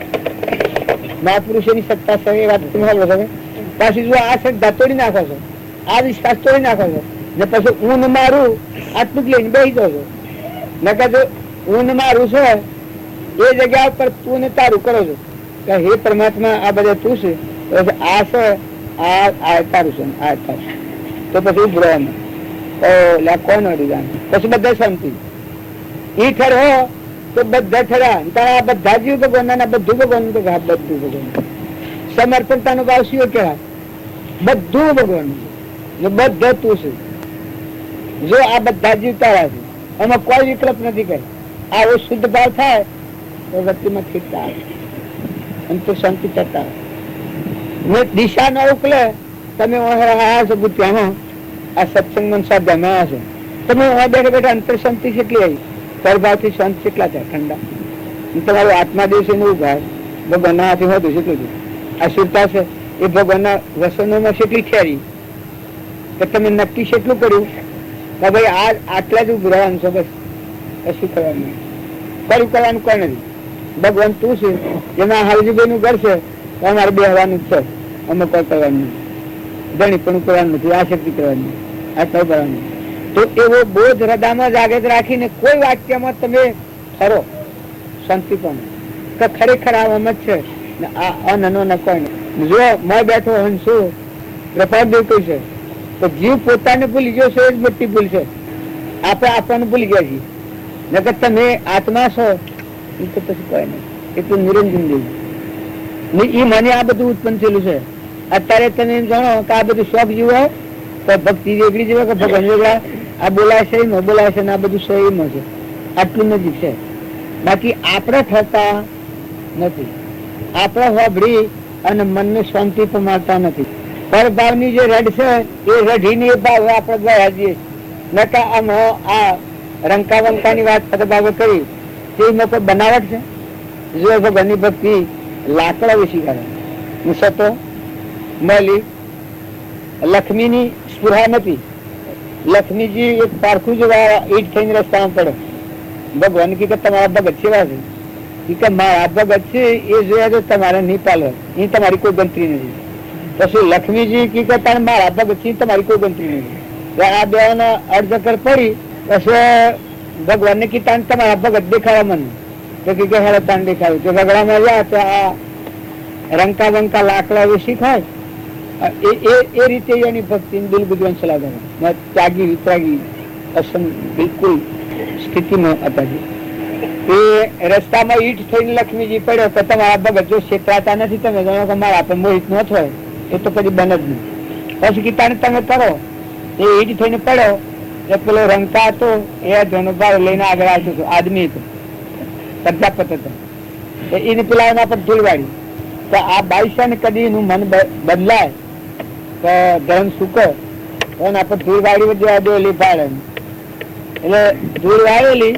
મહાપુરુષોની સત્તા છે એ વાત તમે વાપરો છો. પાછી જો આ શ્રદ્ધા તોડી નાખો છો, આ વિશ્વાસ તોડી નાખો છો ને પછી હું મારું આટલું જ લઈને બેસી જાવ છો. ન કહો હું મારું છે એ જગ્યા ઉપર તું ને તારું કરો છો કે હે પરમાત્મા આ બધા તું છે, આ છે આ તારું છે, આ તારું તો પછી ઉભરવાનું કોણ અડીગામ પછી બધા શાંતિ ઈ ઠરો તો બધા ઠરા તારા બધા જીવ ભગવાન બધું ભગવાન બધું ભગવાન સમર્પણતા નો ભાવ શું કહેવાય? બધું ભગવાન બધા તું છે. જો આ બધા જીવ તારા છે, એમાં કોઈ વિકલ્પ નથી કરે. આવો શુદ્ધ ભાવ થાય તો વ્યક્તિમાં ઠીકતા આવે અને તો શાંતિ થતા આવે. દિશા ન ઉકલે તમે ત્યાં આ સત્સંગ સાધ્યમાં હશે તમે બેઠા બેઠા અંતર શાંતિ કેટલી આવી, પરભાવથી શાંત કેટલા થાય ઠંડા. તમારું આત્મા દિવસે નું ભાવ ભગવાનના હાથે હોતું કેટલું આ સુરતા છે એ ભગવાનના વસનોમાં કેટલી ઠેરી કે તમે નક્કી કેટલું કર્યું કે ભાઈ આ આટલા જ ઉભું રહેવાનું છે, બસ કશું કરવાનું કર્યું કરવાનું કોઈ નથી. ભગવાન તું છે જેમાં હાલજીભાઈ નું ઘર છે અમારે બેહવાનું જ છે, અમે કોઈ કરવાનું નથી, ધણી પણ કરવાનું નથી, આ શક્તિ કરવાની આ કઈ કરવાનું. તો એવો બોધ હૃદયમાં જાગૃત રાખીને કોઈ વાક્યમાં તમે ખરો શાંતિ પણ કે ખરેખર આ અમત છે ને આ અનનો ન કોઈ નહીં. જો મેં બેઠો હંસુ પ્રભાદેવ કહ્યું છે તો જીવ પોતાને ભૂલી ગયો છે એ જ મોટી ભૂલ છે. આપણે આપણને ભૂલી ગયા છીએ નકર તમે આત્મા છો એ તો પછી કોઈ નહીં, એ તો નિરંજન દેવ એ મને આ બધું ઉત્પન્ન થયેલું છે. અત્યારે તમે એમ જાણો કે આ બધું શોખ જીવો તો ભક્તિ વેગળી જીવો કે ભગવાન વેગળા, આ બોલાય છે ન બોલાય છે ને આ બધું સો એમ છે, આટલું નજીક છે. બાકી આપણે થતા નથી, આપણે વાપરી અને મનને શાંતિ પણ મળતા નથી. પરભાવની જે રડ છે એ રઢીની ભાવ આપણે ગયા જઈએ નકા આમ આ રંકા વંકાની વાત પરભાવે કરી તે લોકો બનાવટ છે. જો ભગવાનની ભક્તિ લાકડા વિશે કરે સતો મળી લક્ષ્મીની સ્પૃહા નથી. લક્ષ્મીજી એક પારખું જેવા ઈટ થઈને રસ્તામાં પડે. ભગવાન કે તમારા ભગત સેવા છે કે મારા ભગત છે એ જોયા તો તમારે નહીં પાલવા, એ તમારી કોઈ ગણતરી નથી. પછી લક્ષ્મીજી કે તારે મારા ભગત છે તમારી કોઈ ગણતરી નથી. આ બે અડચકર પડી પછી ભગવાન ને કીધા તમારા ભગત દેખાડા મને તો કે હેડો તાન દેખાડ્યું તો રગડામાં ગયા તો આ રંકા વંકા લાકડા એવું શીખાય એ રીતે એની ભક્તિ દિલ વિદ્વાન સલાહ ત્યાગી વિત્રાગી અસન બિલકુલ સ્થિતિમાં હતા. એ રસ્તામાં ઈટ થઈને લક્ષ્મીજી પડ્યો તો તમારા ભગત જો છેતરાતા નથી તમે જાણો કે મારા પણ મોહિત ન થાય એ તો કદી બને જ નહીં. પછી કીતાને તમે કરો એ ઈટ થઈને પડ્યો એ પેલો રંકા હતો એ ધનો ભાવ લઈને આગળ આવતો હતો, આદમી હતો, પ્રજાપત હતો, એને પેલા એના પર ધૂળ વાળી. તો આ બાઈસા ને કદી એનું મન બદલાય તો ધન સુકો એના પર ધૂળ વાળી દેલી પાડે એટલે ધૂળ વાળેલી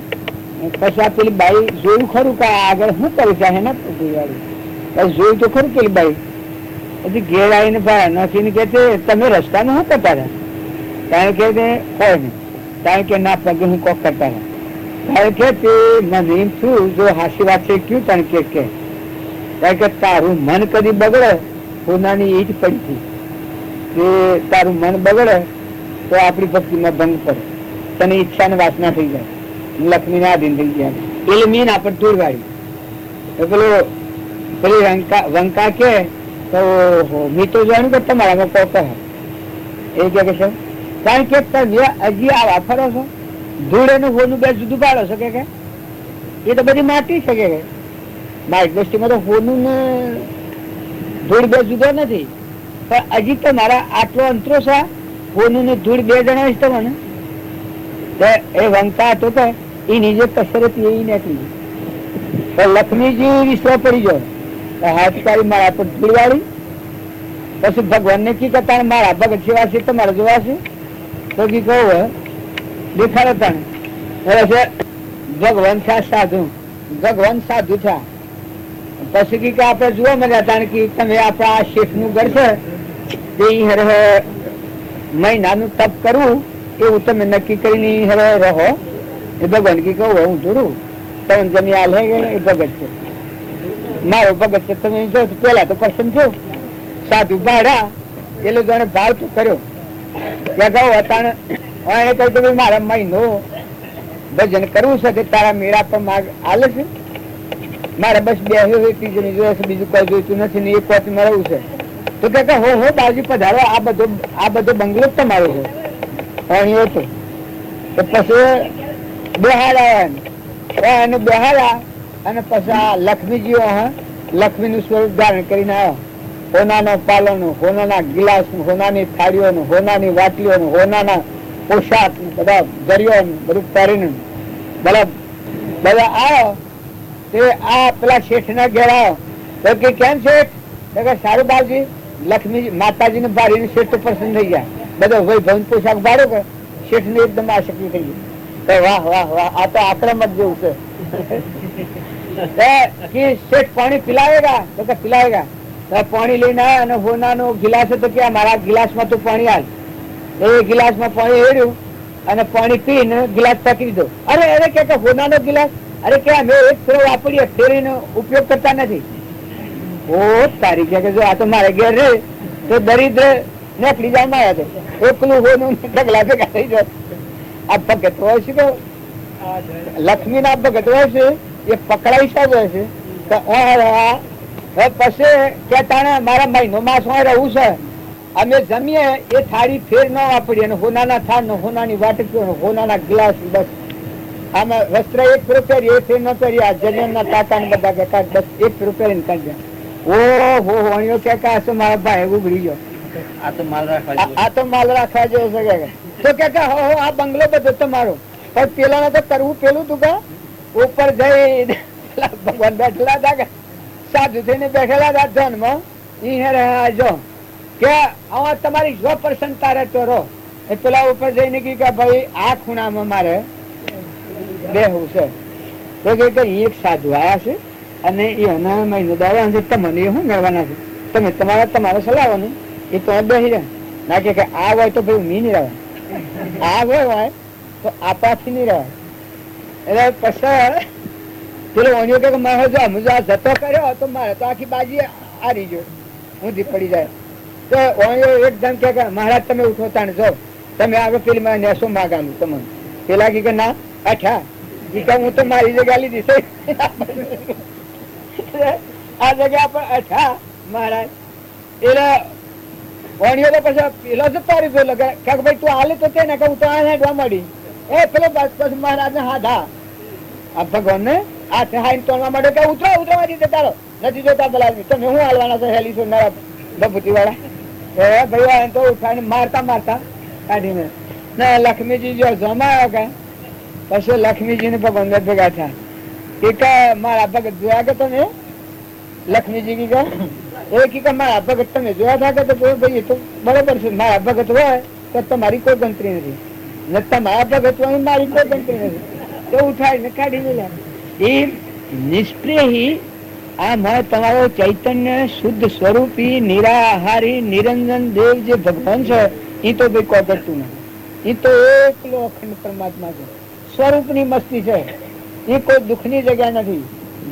પછી પેલી બાઈ જોયું ખરું કે આગળ શું કરી છે ને ધૂળ વાળી જોયું તો ખરું પેલી બાઈ પછી ઘેર આવીને ભાઈ નથી કે તમે રસ્તામાં શું કરતા હતા? કારણ કે કોઈ નહીં, કારણ કે ના પગે હું કોક કરતા હતા. કારણ કે તે મને એમ થયું જો હાસી વાત છે ક્યું તને કે કારણ કે તારું મન કદી બગડે સોનાની ઈટ પડી કે તારું મન બગડે તો આપણી ભક્તિમાં ભંગ પડે, તને ઈચ્છા ને વાસના થઈ જાય, લક્ષ્મી ના આધીન થઈ ગયા એટલે મીન આપણે દૂર વાળી પેલો પેલી વંકા કે તો મી તો જાણ્યું કે તમારામાં કોક એ કે છે કારણ કે તમે હજી આ વાપરો છો ધૂળ એનું હોનું બે જુદું પાડો છો કે એ તો બધી માટી છે કે મારી દ્રષ્ટિમાં તો હોનું ને ધૂળ બે જુદો નથી પણ હજી તો મારા આટલો અંતરો છે હોનું ને ધૂળ બે જણા જ તમને એ વંકા હતો તો એ નીચે કસરત એ નથી. લક્ષ્મીજી વિશ્વ પડી ગયો હાથકારી મારા પર ધૂળ વાળી પછી ભગવાન ને કી કરતા મારા ભગત સેવા છે તમારે જોવા છે તો કી કહું દેખાડો તને ભગવાન થયા સાધુ, ભગવાન સાધુ થયા પછી કી કે આપણે જોવા મળ્યા તાણ કે તમે આપણા શેઠ નું ઘર છે તે મહિનાનું તપ કરવું એવું તમે નક્કી કરીને હવે રહો. એ ભગવાન કી કહું હું જોડું તમે જમી હાલ હે એ ભગત છે મારો ભગત છે તમે જો પેલા તો પસંદ થયો સાધુ ભાડા એ લોકોને ભાવ તો કર્યો ત્યાં કહું અતાણે કહ્યું કે મારા મહિનો ભજન કરવું છે કે તારા મેળા પર માર્ગ આલે છે, મારે બસ બે ત્રીજું જોયે છે, બીજું કઈ જોઈતું નથી ને એક વાત મળવું છે. તો કે હો બાજુ પધારો, આ બધો બંગલો જ તમારો છે. પણ હતું તો પછી બેહાડા અને પછી આ લક્ષ્મીજીઓ લક્ષ્મી નું સ્વરૂપ ધારણ કરીને આવ્યો. હોનાનો પાલોનું, હોનાના ગિલાસ, હોનાની થાળીઓનું, હોનાની વાટલીઓનું, હોનાના પોશાક બધા દરિયો બધું પહેરીને બધા આવ્યો. તે આ પેલા શેઠ ના ઘેર આવ્યો તો કે કેમ શેઠ? સારું બાપજી, લક્ષ્મી માતાજી ને ભારીને શેઠ તો પ્રસન્ન થઈ ગયા. બધો વૈભવ પોશાક ભાડો કે શેઠ ને એકદમ આશક્તિ થઈ ગઈ. વાહ વાહ વાહ, આ તો આક્રમક જેવું છે. શેઠ પાણી પિલાવેગા? તો કે પિલાવેગા. પાણી લઈને આવ્યા અને હોનાનો ગિલાસ હતો કે મારા ગિલાસ માં તો પાણી હાલ. એ ગિલાસ માં પાણી હેર્યું અને પાણી પીને ગિલાસ ફેંકી દીધો. અરે અરે કે હોનાનો ગિલાસ? અરે કે અમે એક ફેરો વાપરીએ, ફેરીનો ઉપયોગ કરતા નથી. ઓ તારી કે જો આ તો મારે ઘેર રે તો દરિદ્ર નીકળી જાય માયા છે. એકલું હોનું ઢગલા ભેગા થઈ જાય. આ ભગત હોય છે કે લક્ષ્મી ના ભગત હોય છે એ પકડાઈ સાહેબ હોય છે. પછી કેતા મારા મહિનો માસ હોય રહેવું છે, અમે જમીએ એ થાળી ફેર ન વાપરીએ, હોનાના થાળ ને હોનાની વાટકીઓ હોનાના ગ્લાસ, બસ આમાં વસ્ત્ર એક ફેરો પહેરી એ ફેર ન પહેરી. આ જન્મના તાતા ને બધા કે બસ એક ફેરો પહેરીને કાઢ્યા. ઓહો વણ્યો કે મારા ભાઈ ઉઘડી ગયો, આ તો માલ રાખવા જેવો છે. તો કે આ બંગલો બધો તમારો, પણ પેલા તો કરવું પેલું તું કા ઉપર જઈ ભગવાન બેઠેલા હતા, સાધુ થઈને બેઠેલા હતા ધનમાં. જો કે આમાં તમારી 100% રહેતો રહો. એ પેલા ઉપર જઈને કે ભાઈ આ ખૂણામાં મારે બેહવું છે. તો કે એક સાધુ આયા છે અને એના મહિનો દાવા તમને એ શું કરવાના છે? તમે તમારે સલાહવાનું એ તો બેસી જાય. ના કે આ હોય તો ભાઈ મી નહીં રહેવાય, આ હોય તો આપાથી નહીં રહેવાય. એટલે પછી પેલો ઓણ્યો કે મારે જો આ જતો કર્યો તો મારે તો આખી બાજી હારી ગયો, ઊંધી પડી જાય. તો ઓણ્યો એકદમ કે મહારાજ તમે ઉઠો તાણ જો તમે આગળ પેલી મારે નેસો માગાનું તમને. પેલા કે ના અચ્છા હું તો મારી જગ્યા લીધી છે આ જગ્યા પર. અચ્છા મહારાજ એટલે ઓણ્યો તો પછી પેલો જ તારી પેલો કે ભાઈ તું હાલે તો તે ને કે હું તો આ હેઠવા મળી. એ પેલો પછી મહારાજ ને હાથ આ ભગવાન ને આ હાઈ તોડવા માટે કે ઉતરવા દીધે તારો નથી જોતા બોલાવી તમે હું હાલવાના છો હેલી છો નરા બભૂતિ વાળા. એ ભાઈ તો ઉઠાઈને મારતા કાઢીને ને લક્ષ્મીજી જો જમાયો કે પછી લક્ષ્મીજી ને ભગવાન ભેગા થયા કે મારા ભગત જોયા કે તમે? લક્ષ્મીજી કે મારા ભગત તમે જોયા થા કે? તો ભાઈ તો બરોબર છે, મારા ભગત હોય તો તમારી કોઈ ગણતરી નથી ને તમારા ભગત હોય મારી કોઈ ગણતરી નથી. તો ઉઠાડીને કાઢી મેળ્યા. એ નિષ્પ્રેહી આમાં તમારો ચૈતન્ય શુદ્ધ સ્વરૂપી નિરાહારી નિરંજન દેવ જે ભગવાન છે એ તો ભાઈ કોઈ કરતું નથી. એ તો એકલો અખંડ પરમાત્મા છે, સ્વરૂપની મસ્તી છે. એ કોઈ દુઃખની જગ્યા નથી,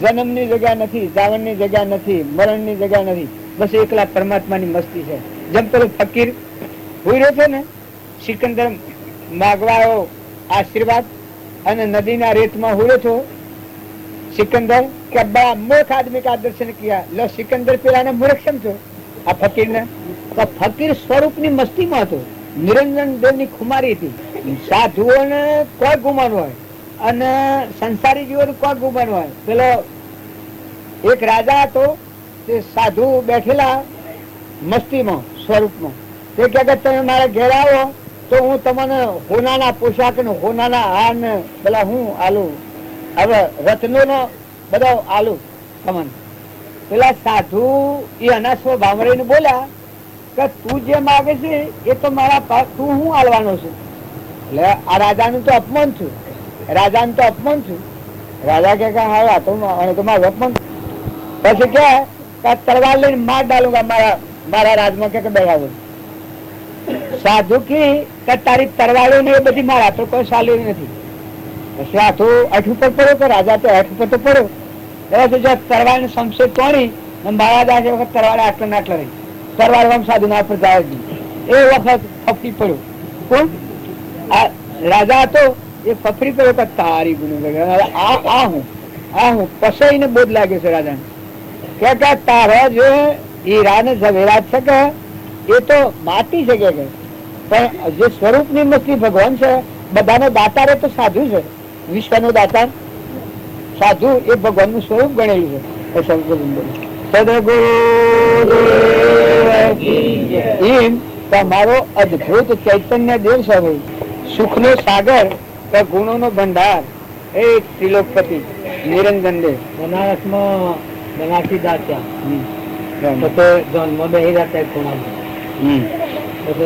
જન્મની જગ્યા નથી, જાવણની જગ્યા નથી, મરણની જગ્યા નથી. બસ એકલા પરમાત્માની મસ્તી છે. જેમ પેલો ફકીર હોઈ રહ્યો છે ને, સિકંદર માગવાયો આશીર્વાદ અને નદીના રેતમાં હુરો છો સિકંદર કે બड़ा मूर्ख आदमी का दर्शन किया. लो सिकंदर पेला ने मूर्ख समझो આ ફકીર ને. તો ફકીર સ્વરૂપ ની મસ્તી માં હતો, નિરંજન દેવ ની ખુમારી હતી. સાધુઓ ને કોઈ ગુમાન હોય અને સંસારી જીવો કોઈ ગુમાન હોય. પેલો એક રાજા હતો તે સાધુ બેઠેલા મસ્તીમાં સ્વરૂપમાં. તે કે તમે મારા ઘેર આવો તો હું તમને હોનાના પોશાક ને હોનાના હાર ને પેલા હું આલું હવે રત્નો નો બધા આલુ તમને. પેલા સાધુ એ અના સ્વભાવ રહીને બોલ્યા કે તું જે માગે છે એ તો મારા તું હું આલવાનો છું. એટલે આ રાજાનું તો અપમાન છું, રાજાનું તો અપમાન છું. રાજા કે હા તો મારું અપમાન. પછી કે તલવાર લઈને માર ડાલુંગા મારા રાજમાં કે બેઠા. સાધુ કી તારી તરવાળો ને એ બધી મારા તો કોઈ સાલી નથી. પછી આ તો અઠ ઉપર પડ્યો તો રાજા તો અઠ ઉપર તો પડ્યો. તરવાર ને શમશે તોડી મહારાજ આ વખત તરવાડે આટલો ને આટલો રહી. તરવાર સાધુ ના ઉપર જાય એ વખત ફપટી પડ્યો. કોણ? આ રાજા હતો એ ફફરી કર્યો કે તારી ગુનો આ હું પસાઈને બોધ લાગ્યો છે રાજાને કે તારા જે હીરા ને ઝવેરાત છે કે એ તો માટી છે કે પણ જે સ્વરૂપ ની મસ્તી ભગવાન છે બધાનો દાતાર એ તો સાધુ છે, વિશ્વ નો દાતાર સાધુ એ ભગવાન નું સ્વરૂપ ગણેલું છે. તમારો અદભુત ચૈતન્ય દેવ છે, સુખ નો સાગર, ગુણો નો ભંડાર, એ ત્રિલોકપતિ નિરંજન દેવ. બનારસ માં બનારસી દાત્યા જન્મ બેહી રહ્યા ખૂણામાં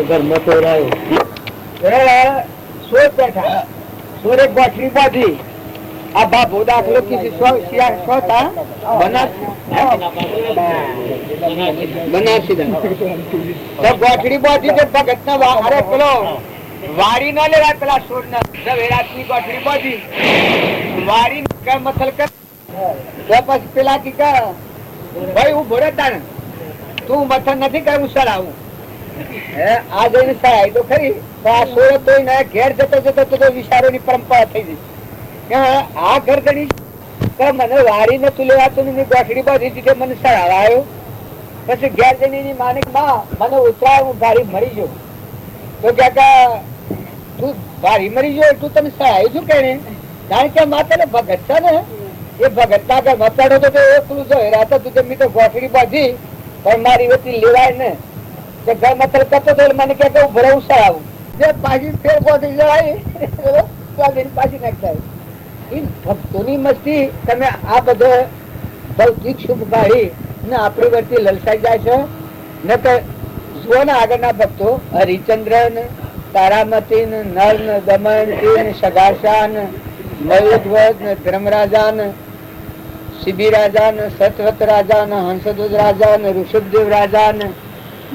ઘરમાં તોડાયો સોર બેઠા સોરે ગોઠવી બાંધી આ બાબો દાખલો કીધી બનારસી ગોઠડી બાંધી ભગત ના અરે પેલો વારી ના લેવા પેલા સોર ના ઝવેરાત ની ગોઠડી બાંધી વારી મથલ કર પછી પેલા કી ભાઈ હું ભોળે તાણ તું મથલ નથી કરું સર આવું આ જઈને સહાય તો ખરી આ સોર તો ઘેર જતો જતો તો વિચારો ની પરંપરા થઈ ગઈ. આ ઘર ગણી મને વારી નતું લેવાતું ગોઠડી બાંધી દીધી મને સળાવા આવ્યો પછી ઘેર જઈને એની માને મને ઉતરાય હું ગાડી મરી ગયો તો ક્યાંક તું ગાડી મરી ગયો તું તને સળાયું છું કે કારણ કે માતા ને ભગત છે ને એ ભગત ના ઘર મચાડો તો એકલું જો રાતા તું જમી તો ગોઠડી બાંધી પણ મારી વતી લેવાય ને ઘર મતલ કરતો તો મને કે હું ભરાવું સળાવું જે પાછી ફેર ગોઠડી જવાય પાછી નાખતા ભક્તોની મસ્તી તમે આ બધો ભૌતિક શુભ કાઢી ને આપણી વચ્ચે લલસાઈ જાય છે ને કે જુઓ ને આગળના ભક્તો હરિચંદ્ર ને તારામતી ને નર ને દમયંતી ને સગાશા ને મયુધ્વજ ને ધર્મરાજા ને શિબી રાજા ને સતવત રાજા ને હંસધ્વજ રાજા ને ઋષભદેવ રાજા ને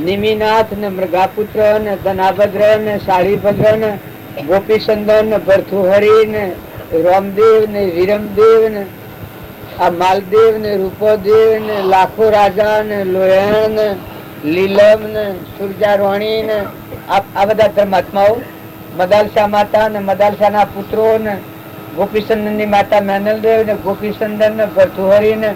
નિમિનાથ ને મૃગાપુત્ર ને ધનાભદ્ર ને શાળીભદ્ર ને ગોપીસંદન ને ભરથુહરી ને રામદેવ ને વિરમદેવ ને આ માલદેવ ને રૂપદેવ ને લાખો રાજા ને લોયણ ને લીલમ ને સુરજારોણી ને આ બધા ધર્માત્માઓ મદાલસા માતા ને મદાલસા ના પુત્રો ને ગોપીચંદન ની માતા મેનલદેવ ને ગોપીચંદન ને ભરથુહરી ને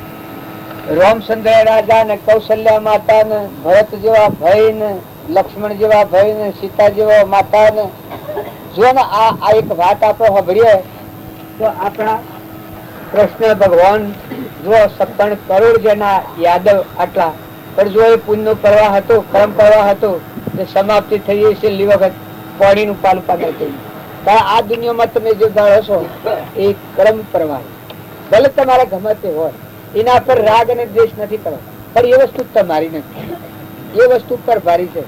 રામચંદ્ર રાજા ને કૌશલ્યા માતા ને ભરત જેવા ભાઈ ને લક્ષ્મણ જેવા ભાઈ ને સીતા જેવા માતા ને જો ને આ એક વાત આપણે સાંભળીએ તો આપણા કૃષ્ણ ભગવાન જો 57 કરોડ જેના યાદવ આટલા પણ જો એ પુણ્ય નો પ્રવાહ હતો કર્મ પ્રવાહ હતો જે સમાપ્તિ થઈ છેલ્લી વખત પાણી નું પાલું પાદર થયું. આ દુનિયામાં તમે જે ધારો છો એ કર્મ પ્રવાહ ભલે તમારા ગમે તે હોય એના પર રાગ અને દ્વેષ નથી કરો પણ એ વસ્તુ તમારી નથી, એ વસ્તુ પરભારી છે,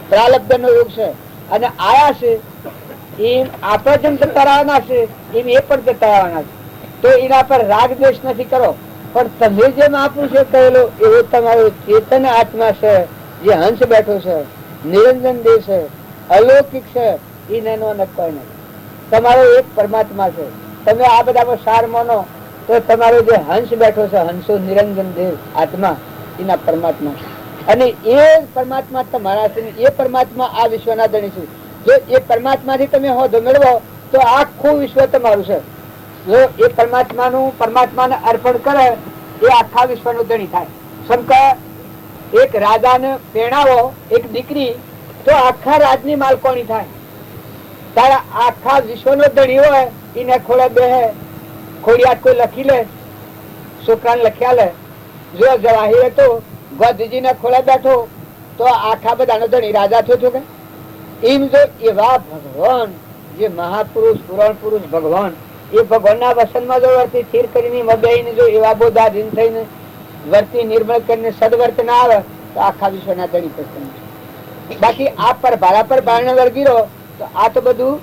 પ્રાલબ્ધ નો યોગ છે અને આયા છે એમ આપણા જેમ જતા રહેવાના છે એમ એ પણ જતા રહેવાના છે તો એના પર રાગ દ્વેષ નથી કરો. પણ તમે જેમ આપ્યું છે કહેલો એવો તમારો ચેતન આત્મા છે જે હંસ બેઠો છે, નિરંજન દેવ છે, અલૌકિક છે, એ નાનો કોઈ નથી. તમારો એક પરમાત્મા છે. તમે આ બધામાં સાર માનો તો તમારો જે હંસ બેઠો છે હંસો નિરંજન દેવ આત્મા એના પરમાત્મા અને એ પરમાત્મા તમારા છે. એ પરમાત્મા આ વિશ્વના ધણી છે. જો એ પરમાત્મા થી તમે હોદો મેળવો તો આખું વિશ્વ તમારું છે. જો એ પરમાત્માને અર્પણ કરે એ આખા વિશ્વ નું ધણી થાય. શંકર એક રાજાને પેણાવો એક દીકરી તો આખા રાજની માલકોણી થાય. તારા આખા વિશ્વ નો ધણી હોય એને ખોળે બેહે ખોડિયાત કોઈ લખી લે છોકરાને લખ્યા લે. જો જવાહીર હતો ગોધજી ને ખોળે બેઠો તો આખા બધાનો ધણી રાજા થયો કે એમ. જો એવા ભગવાન જે મહાપુરુષ પુરાણ પુરુષ ભગવાન એ ભગવાન ના વસન માં જો વર્તી સ્થિર કરીને મદાઈને જો એવા બોધાધીન થઈને વર્તી નિર્મળ કરીને સદવર્ત ના આવે તો આખા વિશ્વના ધણી પ્રસન્ન. બાકી આ પર ભાડા પર બારણે વર્ગીરો તો આ તો બધું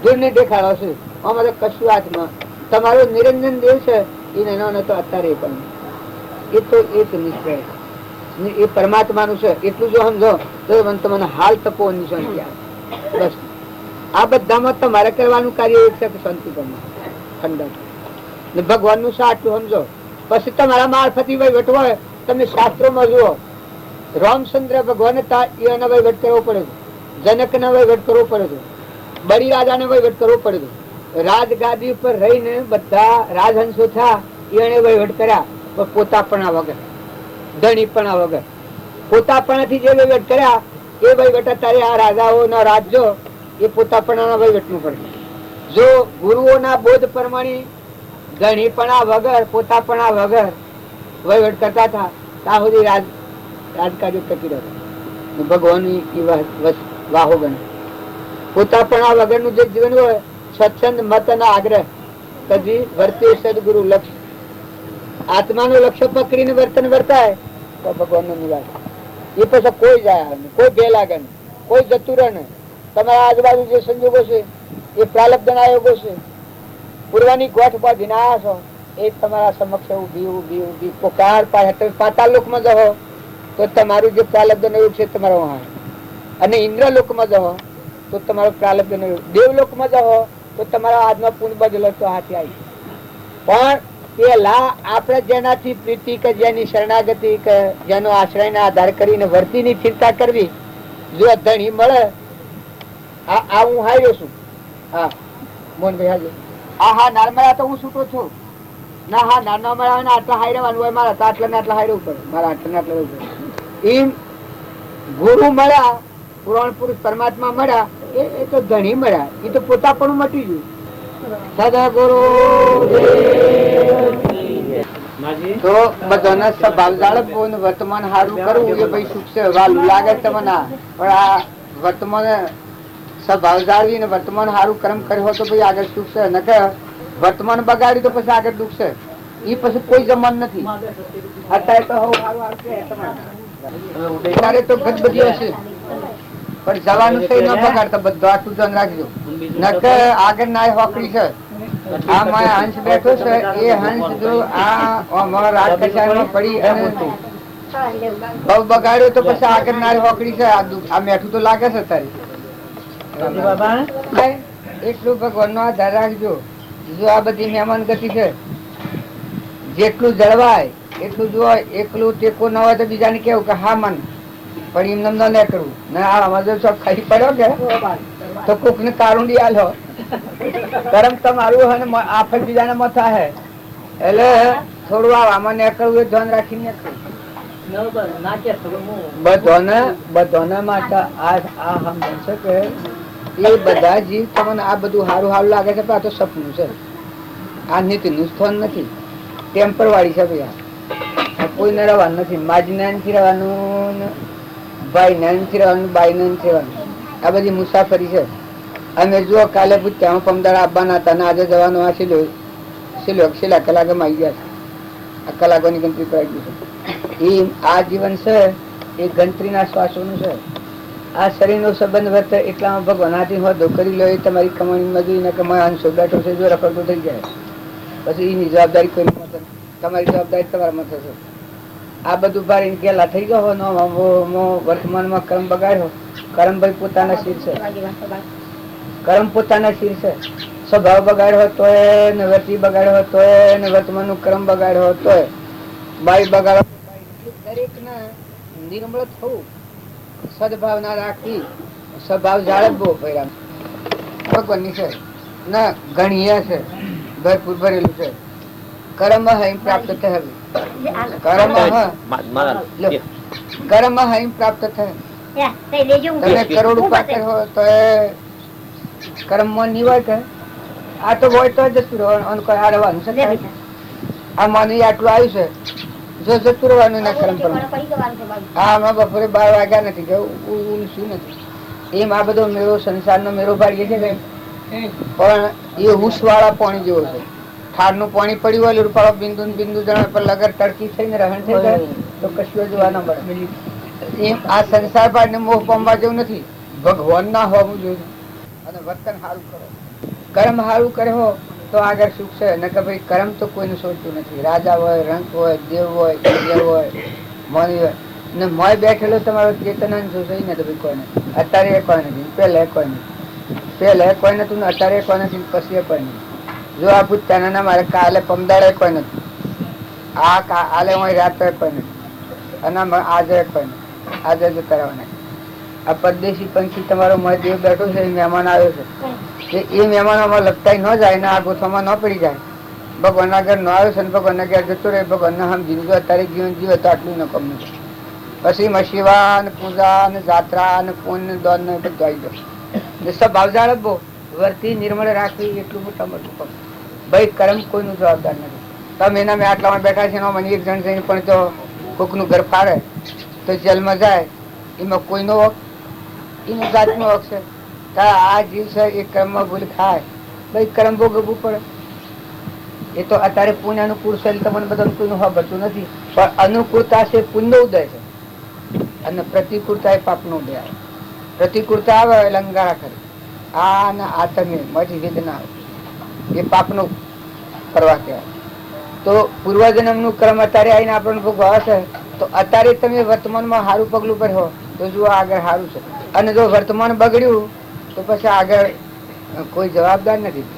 દૂર ને દેખાડો છે. આમાં તો કશું હાથમાં તમારો નિરંજન દેવ છે એને તો અત્યારે પણ એ તો એક નિશ્ચય એ પરમાત્મા નું છે એટલું જો સમજો તો તમને હાલ તપો નિશાન બસ. આ બધામાં તમારે કરવાનું કાર્ય એક છે શાંતિ ઠંડક ભગવાન નું સાચું સમજો. પછી તમારા મારફતી વહીવટ હોય તમે શાસ્ત્રોમાં જુઓ રામચંદ્ર ભગવાન હતા એનો વહીવટ કરવો પડે છે, જનક નો વહીવટ કરવો પડે છે, બળી રાજાને વહીવટ કરવો પડ્યો. રાજગાદી ઉપર રહીને બધા રાજહંસો થયા, એને વહીવટ કર્યા, પણ પોતાપણા વગર, ધણીપણા વગર. પોતાપણાથી જે વહીવટ કર્યા એ વહીવટ અત્યારે આ રાજાઓના રાજ્યો એ પોતાપણાના વહીવટનું પડે. જો ગુરુઓના બોધ પ્રમાણે ધણીપણા વગર, પોતાપણા વગર વહીવટ કરતા હતા ત્યાં સુધી રાજકાર્ય ટકી રહ્યો. ભગવાનની વાહો ગણે. પોતાપણા વગરનું જે જીવન હોય, સ્વચ્છંદ મત અને આગ્રહ કદી વર્તે સદગુરુ લક્ષ્ય, આત્માનું લક્ષ્ય પકડીને વર્તન વર્તાય તો ભગવાન નો નિવાસ. એ પછી કોઈ જાય નહીં, કોઈ ભે લાગે નહીં, કોઈ જતું રહે નહીં. તમારા આજુબાજુ જે સંજોગો છે એ પ્રાલબ્ધના આયોગો છે, પૂર્વાની ગોઠ બાંધી ના છો એ તમારા સમક્ષ ઉભી ઉભી ઉભી પોકાર પાતાળ લોકમાં જહો તો તમારું જે પ્રાલબ્ધ યોગ છે તમારો વહાણ, અને ઇન્દ્ર લોકમાં જહો તો તમારો પ્રાલબ્ધ યોગ, દેવલોકમાં જહો તો તમારા આજમાં પૂર્ણ બદલો તો હાથે આવી. પણ પેલા આપણે જેનાથી પ્રીતિ કે જેની શરણાગતિ કે જેનો આશ્રયને આધાર કરીને વર્તીની ચિંતા કરવી, જો ધણી મળે આ હું હાર્યો છું. હા મોહનભાઈ હાજર. હા નાર્મળા તો હું છૂટો છું ના. હા નાના મળ્યા ને આટલા હાઈ રહેવાનું હોય, મારા તો આટલા ને આટલા હાઈ રહેવું પડે, મારા આટલા ને આટલા રહેવું પડે. એમ ગુરુ મળ્યા, પુરાણ પુરુષ પરમાત્મા મળ્યા એ તો ધણી મળ્યા, એ તો પોતાપણું મટી ગયું. સદગુરુ તો બધાને સ્વભાવ જાળવવું, વર્તમાન સારું કરવું એ ભાઈ સુખ છે. વાલું લાગે તમને, પણ આ વર્તમાન સ્વભાવ જાળવીને વર્તમાન સારું કર્મ કર્યો તો ભાઈ આગળ સુખ છે. નકર વર્તમાન બગાડ્યું તો પછી આગળ દુઃખ છે. એ પછી કોઈ જમાન નથી. અત્યારે તો અત્યારે તો ઘટ બધી હશે, પણ જવાનું છે ન બગાડતા. બધું આટલું ધ્યાન રાખજો. નકર આગળ ના હોકડી છે. આ મારા હંસ બેઠો છે, એ હંસ જો આ રાજકક્ષામાં પડી અને બહુ બગાડ્યો તો પછી આગળ ના હોકડી છે. આ મેઠું તો લાગે છે તારી. એટલું ભગવાન નો આધાર રાખજો. જો આ બધી મહેમાન ગતિ છે, જેટલું જળવાય એટલું જો એકલું ટેકો ન હોય તો બીજાને કેવું કે હા મન, પણ એમને ન કરવું ના. આમાં જો ખાઈ પડ્યો કે તો કોક ને કારુંડી આલો કરમ તમારું અને આફત બીજાને મથા હે, એટલે થોડું આમાં નીકળવું એ ધ્યાન રાખીને બધાને માટે આ સમજશે કે એ બધા જીવ તમને આ બધું સારું સારું લાગે છે, પણ આ તો સપનું છે. આ નીતિનું સ્થાન નથી, ટેમ્પર વાળી છે ભાઈ. આ કોઈને રહેવાનું નથી. માજી ને નથી રહેવાનું, ભાઈ ને નથી રહેવાનું, બાઈ ને નથી રહેવાનું. આ બધી મુસાફરી છે. અમે જુઓ કાલે પૂછ્યા હું પમદાર આવવાના હતા ને આજે જવાનું. આ છેલ્લા કલાકોમાં આવી ગયા છે. આ કલાકોની ગણતરી કરાવી ગયું છે. એ આ જીવન છે એ ગણતરીના શ્વાસોનું છે. આ શરીરનો સંબંધ વર્તે એટલામાં ભગવાન હાથી હોદો કરી લો. એ તમારી કમાણી મજૂરી ને કમાય અંશો બેઠો છે, જો રખડતો થઈ જાય પછી એની જવાબદારી કોઈ મત, તમારી જવાબદારી તમારામાં થશે. આ બધું ભારી ગેલા થઈ ગયો વર્તમાનમાં કર્મ બગાડ્યો. કર્મ ભાઈ પોતાના શિર છે, કર્મ પોતાના શિર છે. સ્વભાવ બગાડ્યો તોય ને વર્તી બગાડ્યો તોય ને વર્તમાન નું કર્મ બગાડ્યો તોય બાઈ બગાડો. દરેક ને નિર્મળ થવું, સદભાવના રાખવી, સ્વભાવ જાળવવો ભગવાનની છે ને ગણીએ છે, ભરપૂર ભરેલું છે. કર્મ હૈ પ્રાપ્ત થયું, કર્મ હૈ પ્રાપ્ત થયું. તમે કરોડ પાત્ર હો તો કર્મ માં નિવાય કે આ તો હોય તો જતું રહેવાનું, હારવાનું છે. આ માની આટલું આવ્યું છે, જો જતું રહેવાનું ના કર્મ પર. હા બપોરે 12 વાગ્યા નથી કેવું શું નથી. એમ આ બધો મેળો સંસારનો મેળો ભાડીએ છે પણ એ હુશ વાળા પાણી જેવો છે. ઠાર નું પાણી પડ્યું હોય રૂપાળો બિંદુ બિંદુ જણા પર લગર તડકી થઈને રહેણ થઈ જાય તો કશું જોવા ના મળે. એમ આ સંસાર ભાઈ મોહ પામવા જેવું નથી, ભગવાન ના હોવું જોઈએ. અને વર્તન સારું કરો, કર્મ સારું કર્યો તો આગળ સુખ છે. ને કે ભાઈ કર્મ તો કોઈને સોચતું નથી. રાજા હોય, રંગ હોય, દેવ હોય, હોય મની હોય ને મોય બેઠેલો તમારો ચેતન જોશે ને તો ભાઈ કોઈ નથી. અત્યારે કોઈ નથી, પેલા કોઈ નથી, પેલા કોઈ નતું ને અત્યારે કોઈ નથી, પછી કોઈ નથી. જો આ પૂછતા ના મારે કાલે પમદાડે કોઈ નથી, આ કાલે હું રાત કોઈ નથી, અને આજે કોઈ નથી, આજે જતા રહેવાના. આ પરદેશી પંછી તમારો મહાદેવ બેઠો છે, મહેમાન આવ્યો છે, એ મહેમાનોમાં લપટાઈ ન જાય ને આ ગોથામાં ન પડી જાય. ભગવાન આગળ ન આવ્યો છે, ભગવાન આગળ જતો રહે, ભગવાન સમજી જો અત્યારે જીવન જીવે તો આટલું ન કમનું. પછી મશીવા પૂજા ને જાત્રા ને પુણ્ય દોન ને બધું આવી જાય. સબ ભાવ જાળવવો, વર્તી નિર્મળ રાખવી, એટલું મોટા મોટું કામ. ભાઈ કર્મ કોઈનું જવાબદાર નથી. તમે એના મેં આટલામાં બેઠા છે, મને એક જણ જઈને પણ તો કોકનું ઘર ફાડે તો જેલમાં જાય, એમાં કોઈનો હક, એનું જાતનો હક છે. આ જીવ છે એ કર્મમાં ભૂલ ખાય, ભાઈ કર્મ ભોગવવું પડે. એ તો અત્યારે પુણ્ય અનુકૂળ છે, તમને બધા કોઈનું ખબરતું નથી, પણ અનુકૂળતા છે પુણ્ય ઉદય છે અને પ્રતિકૂળતા એ પાપનો ઉદય આવે. પ્રતિકૂળતા આવે એટલે અંગારા કરે, આ ને આ તમે મથી વેદના આવે, એ પાપનો પ્રવાહ કહેવાય. તો પૂર્વજન્મનું કર્મ અત્યારે આવીને આપણને ભોગવા છે, તો અત્યારે તમે વર્તમાનમાં સારું પગલું ભર્યો તો જુઓ આગળ સારું છે, અને જો વર્તમાન બગડ્યું તો પછી આગળ કોઈ જવાબદાર નથી.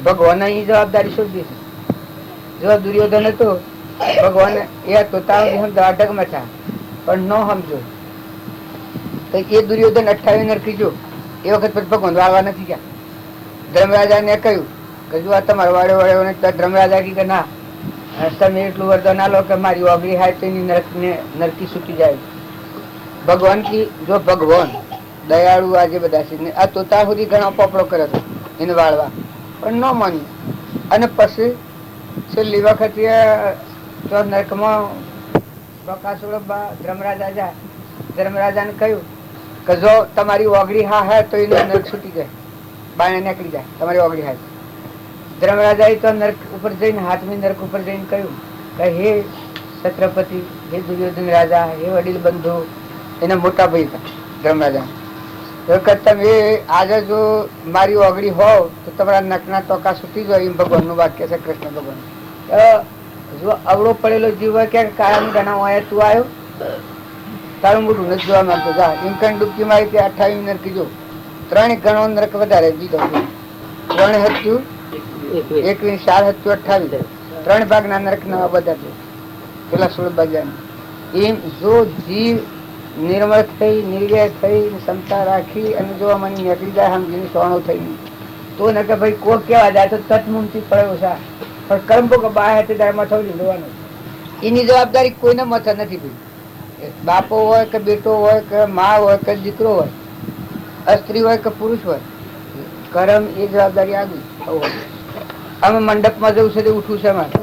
ભગવાન એ જવાબદારી શોધી છે. જો દુર્યોધન હતો, ભગવાન એ હતો અટકમાં થયા પણ ન સમજો તો એ દુર્યોધન 28 નરકી જો એ વખત પછી ભગવાન વાળવા નથી ગયા. ધર્મરાજા ને કહ્યું કે જો આ તમારે વાળે વાળે, ધર્મરાજા કે ના તમે એટલું વરદાન આલો કે મારી ઓગળી હાય તો એની નરકી છૂટી જાય. ભગવાન કી જો ભગવાન દયાળુ આજે બધા છે, આ તોતા સુધી ઘણા પોપડો કરે છે એને વાળવા, પણ ન માન્યું. અને પછી છેલ્લી વખતે તો નરકમાં બકાસુર ધર્મરાજા જાય, ધર્મરાજાને કહ્યું કે જો તમારી ઓગળી હા હે તો એને નરક છૂટી જાય, બાયણે નીકળી જાય તમારી ઓગળી હા. ધર્મરાજા તો નરક ઉપર જઈને હાથમી નરક ઉપર જઈને કહ્યું કે હે છત્રપતિ, હે દુર્યોધન રાજા, હે વડીલ બંધુ, એના મોટા ભાઈ હતા ધર્મરાજા, તમે આજે જો મારી ઓગળી હોવ તો તમારા નખના ટોકા છૂટી જાય, એમ ભગવાન નું વાક્ય છે, કૃષ્ણ ભગવાન. જો અવળો પડેલો જીવ હોય કે કાળાનું ગણા હોય, તું આવ્યો તારું મોઢું નથી જોવા માંગતો, જા એમ કઈ ડૂબકી મારી તે 28 નરકી જો 3 ગણો નરક વધારે દીધો. 3 હતું 21, 4 હતું 28, 3 ભાગના નરક ના બધા પેલા 16 ભાગ્યા. એમ જો જીવ નિર્મળ થઈ, નિર્વ્ય થઈ, ક્ષમતા રાખી અને જો મને નીકળી જાય સમજીને સોણો થઈ તો ને કે ભાઈ કોઈ કેવા જાય તો તટમુમથી પડ્યો છે, પણ કર્મ ભોગ બહાર દાયમાં થવું લેવાનું. એની જવાબદારી કોઈને માથે નથી ભાઈ. બાપો હોય કે બેટો હોય કે મા હોય કે દીકરો હોય, સ્ત્રી હોય કે પુરુષ હોય, કર્મ એ જવાબદારી આગળ થવું હોય. અમે મંડપમાં જવું છે તો ઉઠવું છે મારે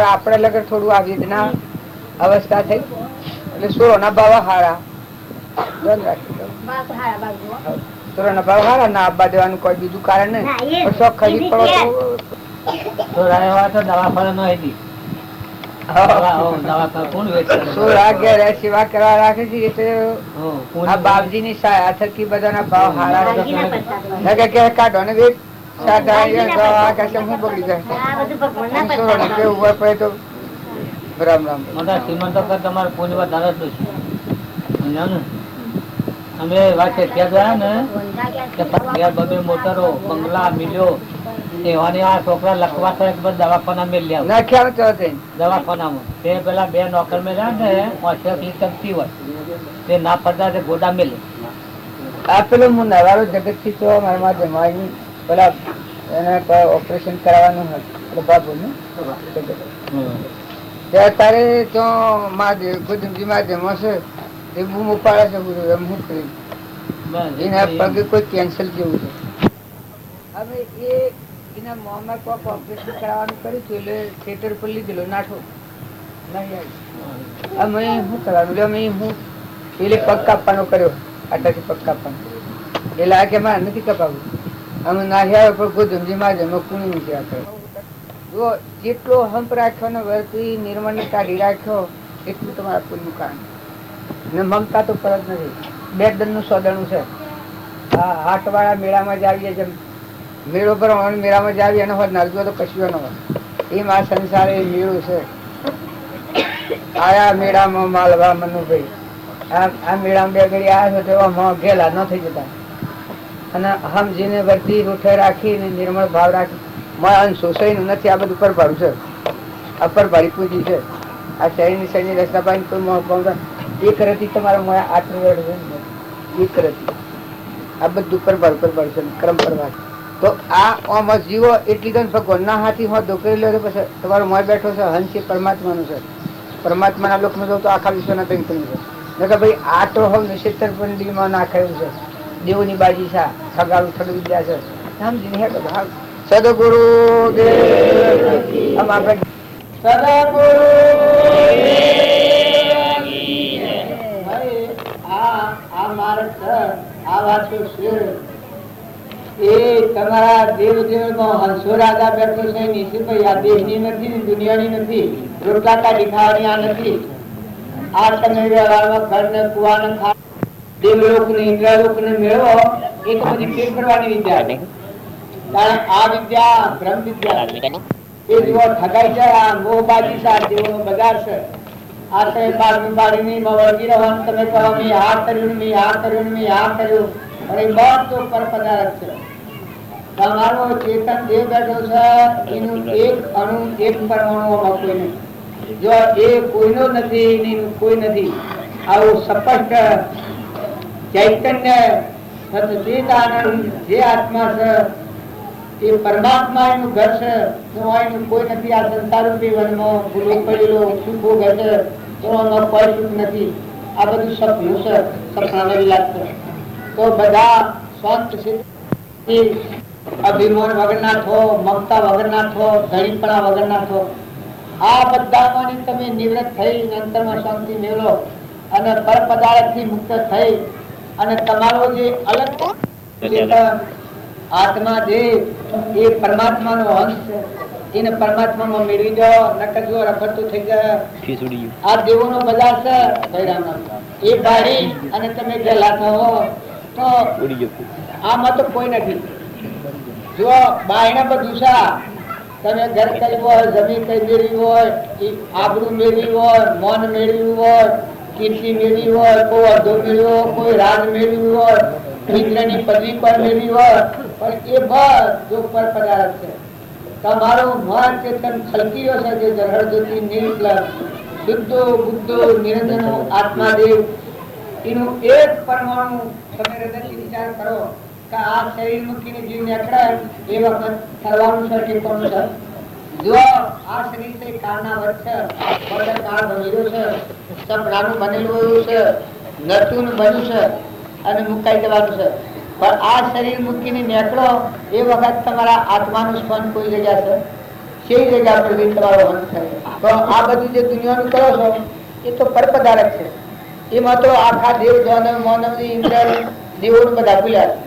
આપડે લગર થોડું આ વેદના અવસ્થા થઈ એટલે સોરો ના ભાવ હારા, સોરો ના ભાવ હારા ના આપવા દેવાનું કોઈ બીજું કારણ નહીં. શોખ ખરી પડો તો દવાખાના સેવા કરવા રાખે છે. બાપજી ની થકી બધા ભાવ હારા કાઢો ને વેચ હું બગડી જાય કેવું પડે તો રામ રામ. શ્રીમંત તમારે પૂંજ વધારે જ છે. અમે વાત ત્યાં ગયા ને બબે મોટરો બંગલા મિલ્યો એવાની આ છોકરા લખવા તો એક દવાખાના મેલ્યા નાખ્યા દવાખાનામાં. તે પેલા 2 નોકર મેળ્યા ને ચમતી હોય તે ના પડતા તે ગોડા મેલે. આ પેલો હું નવારો જગત થી તો મારા જમાઈ પેલા એને ઓપરેશન કરાવવાનું હતું બાબુ નું અત્યારે તો મહાદેવ ગોદમજી મહાદેવ છે એ બૂમ ઉપાડે છે ગુરુ એમ હું કરી એના પગે કોઈ કેન્સર જેવું છે. હવે એ એના મોંમાં કોઈક ઓપરેશન કરાવવાનું કર્યું હતું એટલે થિયેટર પર લીધેલો નાઠો નહીં આવી. અમે શું કરવાનું અમે હું પેલે પગ કાપવાનો કર્યો, આટાથી પગ કાપવાનો એટલે આ કે મારે નથી કપાવું. અમે નાહ્યા પણ ગોધમજી મહાદેવ કુણી નીચે આપ્યો. જો જેટલો હંપ રાખ્યો ને વર્તી નિર્મળ કાઢી રાખ્યો એટલું તમારા પુણ્યનું કારણ. ને મમતા તો પરત નથી. 2 દનનું સોદણું છે. હા હાટવાળા મેળામાં જ આવીએ જેમ મેળો ભરવાનો મેળામાં જ આવી એનો હોય નરજો તો કશું ન હોય. એમ આ સંસાર એ મેળો છે. આયા મેળામાં માલવા મનુભાઈ આ મેળામાં 2 ઘડી આવ્યા છો તો ઘેલા ન થઈ જતા અને સમજીને વર્તી રૂઠે રાખીને નિર્મળ ભાવ રાખી શોષાયનું નથી. આ બધું પરભારું છે, આ પરભારી પૂંજી છે. આ શરીરની રસ્તા પાડી કોઈ એક રતી તમારા મોયા આત્મ એક રતી આ બધું પરભાર છે, ક્રમ પરભાર. તો આ આમાં જીવો એટલી ગણ ભગવાન ના હાથી હોત ધોકરી લે પછી તમારો મોય બેઠો છે. હંસ એ પરમાત્માનું છે. પરમાત્માના લોકમાં જો તો આખા વિશ્વના કંઈ છે કે ભાઈ આ તો હવે નિષેધમાં નાખાયું છે. દેવની બાજી છે, સગાડું થોડું વિદ્યા છે. સમજીને હે તો ભાવ સદગુરુ આમ આપણે સદગુરુ આ માર્ગ છે, આ વાતો છે એ તમારા દેવ દેવમાં હંસો રાજા બેઠો છે. નિશિભાઈ આ દેશની નથી, દુનિયાની નથી, રોટલાકા દેખાવાની આ નથી. આ તમે વ્યવહારમાં ઘરને કુવાને ખા દેવલોક ને ઇન્દ્રલોક ને મેળવો એ તો બધી ફેર કરવાની વિદ્યા નહીં. કારણ આ વિદ્યા બ્રહ્મ વિદ્યા એ જેવો ઠગાઈ છે. આ મોહબાજી છે, દેવોનો બજાર છે. આ તમે બારમી બારમી વળગી રહેવાનું. તમે કહો મેં આ કર્યું, મેં આ કર્યું, મેં આ કર્યું, અને બધું પર પદાર્થ છે. તમારો ચેતન દેવ બેઠો છે, એનું એક અણુ એક પરમાણુમાં કોઈ નહીં. જો એ કોઈનો નથી, એનું કોઈ નથી. આવું સ્પષ્ટ ચૈતન્ય જે આત્મા છે એ પરમાત્મા એનું ઘર છે. એનું કોઈ નથી. આ સંસાર રૂપી વનમાં ભૂલો પડેલો સુખો ઘર છે, એમાં કોઈ સુખ નથી. આ બધું સપનું છે, સપનાને લાગતું. તો બધા સ્વાંત અભિમાન વગરના થો, મમતા વગરના થો, ધણીપણા વગરના થો. આ બધામાં તમે નિવૃત્ત થઈ અંતરમાં શાંતિ મેળવો અને પર પદાર્થ થી મુક્ત થઈ અને તમારો જે અલગ આત્મા જે એ પરમાત્માનો અંશ છે એને પરમાત્મામાં મેળવી દો. નકર જો રખડતું થઈ જાય. આ દેવોનો બજાર છે એ બાળી અને તમે ગયેલા થો તો આમાં તો કોઈ નથી. જો બાયણે બધું છે, તમે ઘર કર્યું હોય, જમીન કઈ મેળવી હોય, આબરૂ મેળવી હોય, મન મેળવ્યું હોય, કીર્તિ મેળવી હોય, કોઈ અધો મેળવ્યો હોય, કોઈ રાજ મેળવ્યું હોય, મિત્રની પદવી પર મેળવી હોય, પણ એ બધું પર પદાર્થ છે. તમારું મન ચેતન ખલકીઓ છે જે જરહર જ્યોતિ નિર્મલ શુદ્ધો બુદ્ધો નિરંજનો આત્માદેવ એનું એક પરમાણુ તમે હૃદયથી વિચાર કરો કે આ શરીર મૂકીને જીવ નીકળે એ વખત થવાનું છે કે કોણ છે. જો આ શરીર છે કાળના વર્ત છે, વગર કાળ બનેલો છે, સપનાનું બનેલું એવું છે, નતું બન્યું છે અને મુકાઈ જવાનું છે. પણ આ શરીર મૂકીને નીકળો એ વખત તમારા આત્માનું સ્પંદ કોઈ જગ્યા છે, সেই જગ્યા પર તમારો અંત થાય. તો આ બધું જે દુનિયાનું કરો છો એ તો પરપદારક છે. એમાં તો આખા દેવ દાનવ માનવ ઇન્દ્ર દેવોનું બધા ભૂલ્યા.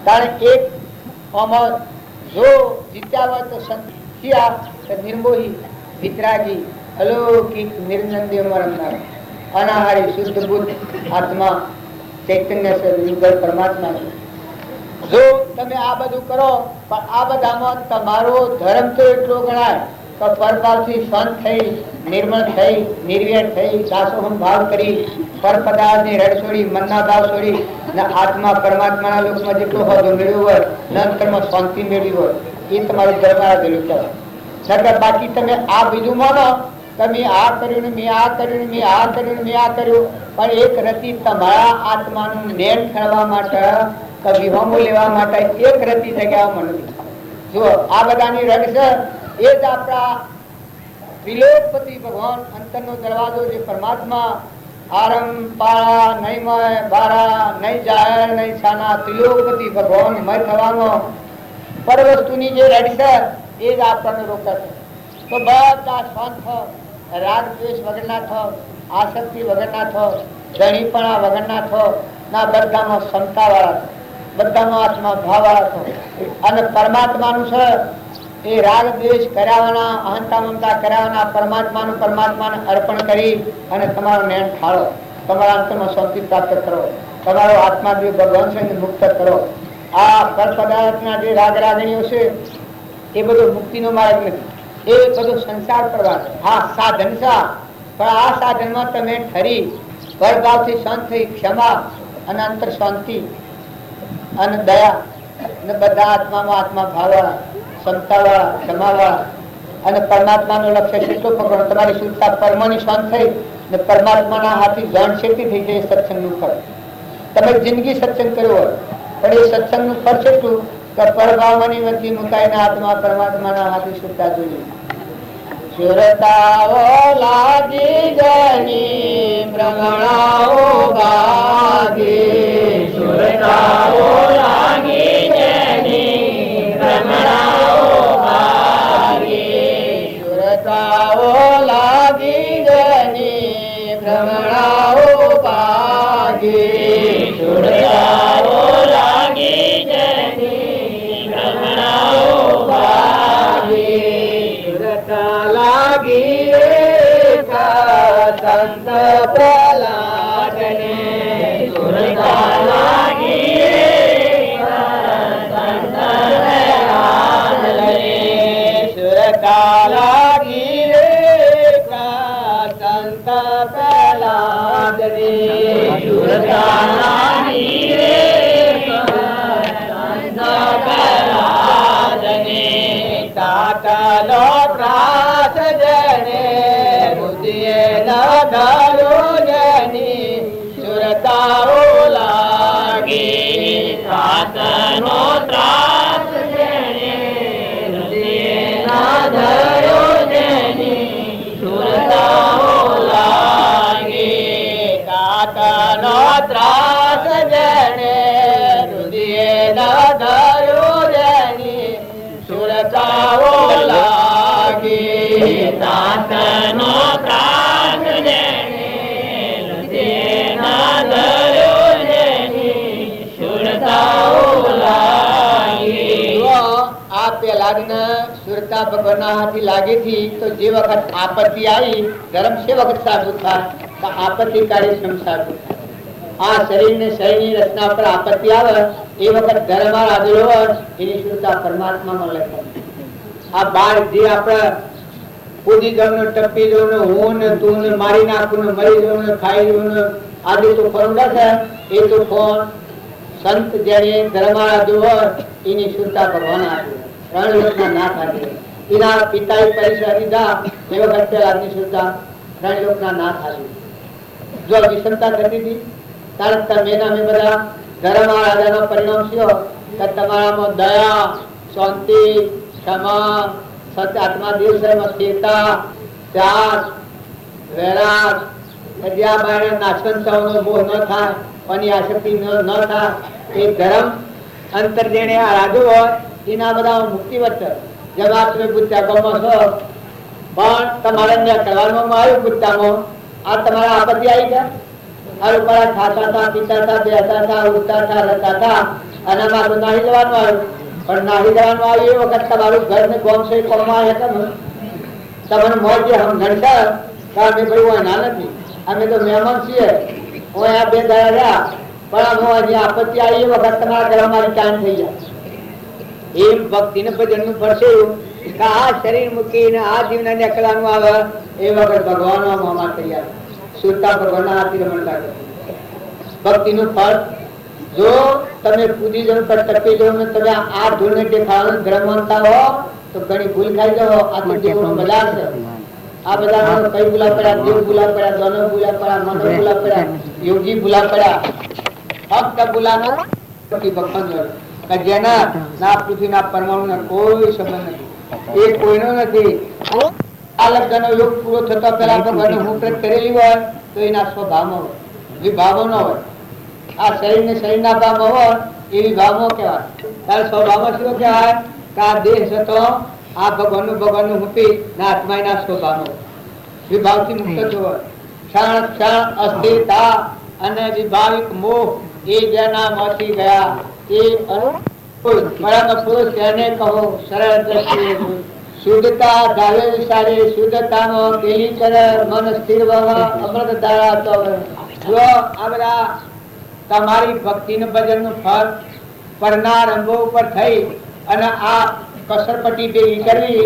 કારણ એક આમાં જો જીત્યા હોય તો સંખ્યા નિર્મોહી વિતરાગી અલૌકિક નિરંજન દેવ રમનાર અનાહારી શુદ્ધ બુદ્ધ આત્મા ચૈતન્ય છે, યુગલ પરમાત્મા છે. જો તમે આ બધું કરો પણ આ બધામાં તમારો ધર્મ તો એટલો ગણાય તો પરભાવથી શાંત થઈ, નિર્મળ થઈ, નિર્વ્યર થઈ, દાસોહમ ભાવ કરી, પરપદાર્થની રડ છોડી, મનના ભાવ છોડી ને આત્મા પરમાત્માના લોકમાં જેટલો હોદ્દો મેળવ્યો હોય ને અંતરમાં શાંતિ મેળવી હોય એ તમારું ધર્મ આવેલું કહેવાય. નકર બાકી તમે આ બીજું માનો તમે આ કર્યું ને મેં આ કર્યું ને મેં આ કર્યું ને મેં આ કર્યું, પણ એક રતિ તમારા આત્માનું નેણ ખેડવા માટે વિહોમો લેવા માટે એક રતિ જગ્યા મળવી. જો આ બધાની રગ છે એ જ આપણા ત્રિલોકપતિ ભગવાન અંતરનો દરવાજો જે પરમાત્મા આરમ પાળા નહીં મય બારા નહીં જાહેર નહીં છાના ત્રિલોકપતિ ભગવાન મય થવાનો પર વસ્તુની જે રગ છે એ જ આપણને રોકે છે. તો બધા શાંત થો, રાગ દ્વેષ વગરના થો, આસક્તિ વગરના થો, ધણીપણા વગરના થો, ના બધામાં ક્ષમતા વાળા થો, બધામાં આત્મા ભાવ વાળા થો. અને પરમાત્માનું છે એ રાગ દ્વેષ કરાવવાના, અહંતા મમતા કરાવવાના પરમાત્માને અર્પણ કરી અને તમારું નયન ઠાળો, તમારા અંતરમાં શાંતિ પ્રાપ્ત કરો, તમારો આત્મા જે ભગવાન છે એને મુક્ત કરો. આ પર પદાર્થના જે રાગ રાગણીઓ છે એ બધો મુક્તિનો માર્ગ નથી, એ બધું સંસાર કરવા. હા સાધન છે, પણ આ સાધનમાં તમે ઠરી પરભાવથી શાંત થઈ, ક્ષમા અને અંતર શાંતિ અને દયા અને બધા આત્મામાં આત્મા ભાવવાળા ક્ષમતાવાળા, ક્ષમાવાળા અને પરમાત્માનું લક્ષ્ય કેટલું પકડો. તમારી શુદ્ધતા પરમાની શાંત થઈ ને પરમાત્માના હાથી જાણ શેતી થઈ જાય સત્સંગનું ફળ. તમે જિંદગી સત્સંગ કર્યો હોય પણ એ સત્સંગનું ફળ કેટલું કે પરભાવની વચ્ચે મુકાઈને આત્મા પરમાત્માના હાથી શુદ્ધતા જોઈએ. સુરતાઓ લાગી જની ભ્રમણાઓ ભાગી, સુરતાઓ લાગી જની ભ્રમણાઓ ભાગી, સુરતાઓ લાગી જની ભ્રમણાઓ ભાગી, સુરતાઓ લાગી જની ભ્રમણાઓ ભાગી, લાગી સંત પ્રહલાદને, સુરતા લાગી સંત પ્રહલાદને, સુરતા લાગી સંત પ્રહલાદને, સુરતા લાગી સંત પ્રહલાદને, તાતલો ત્રાસ જને બુદ્ધિએ લગાડો જની સુરતાઓ લાગી, તાતનો ત્રાસ જને બુદ્ધિએ લગાડો જની સુરતાઓ લાગી, તાતનો ત્રાસ જને બુદ્ધિએ લગાડો જની સુરતાઓ લાગી, તાતનો ત્રાસ જેને હૃદયના ધર્યો જેની સુરતાઓ લાગી. આ પહેલાદના સુરતા ભગવાનના હાથી લાગી થી તો જે વખત આપત્તિ આવી ધર્મ છે વખત સાચું થાય તો આપત્તિકારી શ્રમ સાચું થાય. આ શરીરને શરીરની રચના પર આપત્તિ આવે એ વખત ધર્મ રાજેલો હોય એની સુરતા પરમાત્મામાં લખાય. આ બાર જે આપણે કૂદી જવું ને ટપી જવું ને હું ને તું ને મારી નાખવું ને મરી જવું ને ખાઈ જવું ને આજે તો ફોન છે એ તો ફોન સંત જેને ધર્મરાજુ હોય એની સુરતા ભગવાન આપી ત્રણ લોકના નાથ આપી. એના પિતાએ પરીક્ષા દીધા એ વખત પહેલાની સુરતા ત્રણ લોકના નાથ આપી. જો વિષમતા થતી હતી ત્યારે તમે અમે બધા ધર્મરાજાનો પરિણામ થયો કે તમારામાં દયા, શાંતિ, ક્ષમા, સત્ય આત્મા દિવસમાં સ્થિરતા, ત્યાગ, વૈરાગ, જ્યાં બારે નાશવંતાઓનો મોહ ન થાય, કોની આસક્તિ ન થાય, એ ધર્મ અંતર જેને આ રાજુ હોય એના બધા મુક્તિ વચ્ચે જવાબ તમે પૂછ્યા ગમો છો પણ તમારે ત્યાં કરવાનું આવ્યું પૂછતામાં આ તમારા આપત્તિ આવી ગયા. અરુપાળા ખાતા હતા, પીતા હતા, બેસતા હતા, ઉઠતા હતા, રહેતા હતા અને મારું નાહી જવાનું આવ્યું. પણ નાહી જવાનું આવ્યું એ વખત તમારું ઘર ને કોમ છે કોમમાં આવ્યા તમને મોજ જે સમજણ છે કે અમે ભાઈ હોય ના નથી, અમે તો મહેમાન છીએ, હું આ બે દાડા રહ્યા પણ હું હજી આપત્તિ આવી એ વખત તમારા ઘર મારી કામ થઈ જાય. એમ ભક્તિને ભજનનું પડશે કે આ શરીર મૂકીને આ જીવને નીકળવાનું આવે એ વખત ભગવાનનો મોમાં થઈ આવે. સુરતા ભગવાનના હાથી રમણતા કરે. ભક્તિનું ફળ જો તમે કૂદી જાવ પર ટપી જાવ ને તમે આ ધૂળને દેખાવાનું ગ્રહણતા હો તો ઘણી ભૂલ ખાઈ જાઓ. આ તો દેવનો બજાર છે. આ બજારમાં કઈ ભૂલા પડ્યા, દેવ ભૂલા પડ્યા, દોનો ભૂલા પડ્યા, મનો ભૂલા પડ્યા, યોગી ભૂલા પડ્યા. ફક્ત ભૂલાનો ભગવાન જેના ના પૃથ્વીના પરમાણુ કોઈ સંબંધ નથી, એ કોઈનો નથી. આ લગ્નનો યોગ પૂરો થતા પહેલા ભગવાનને હું પ્રત કરેલી હોય તો એના સ્વભાવમાં હોય, વિભાવો ન હોય. આ શરીર ને શરીરના ભાવમાં હોય એ વિભાવો કહેવાય. ત્યારે સ્વભાવમાં શું કહેવાય કે આ દેહ છે તો આ ભગવાનનું મૂકી ના આત્મા એના સ્વભાવમાં વિભાવથી મુક્ત થયો. ક્ષણ ક્ષણ અસ્થિરતા અને વિભાવિક મોહ એ જેના માંથી ગયા એ પરમ પુરુષ તેને કહો સરળ દ્રષ્ટિએ શુદ્ધતા ધારે વિચારે શુદ્ધતામાં પેલી કરે મન સ્થિર અમૃત ધારા તો જો આ બધા તમારી ભક્તિ નું ભજન નું ફળ પરના રંગો ઉપર થઈ અને આ કસરપટ્ટી ભેગી કરવી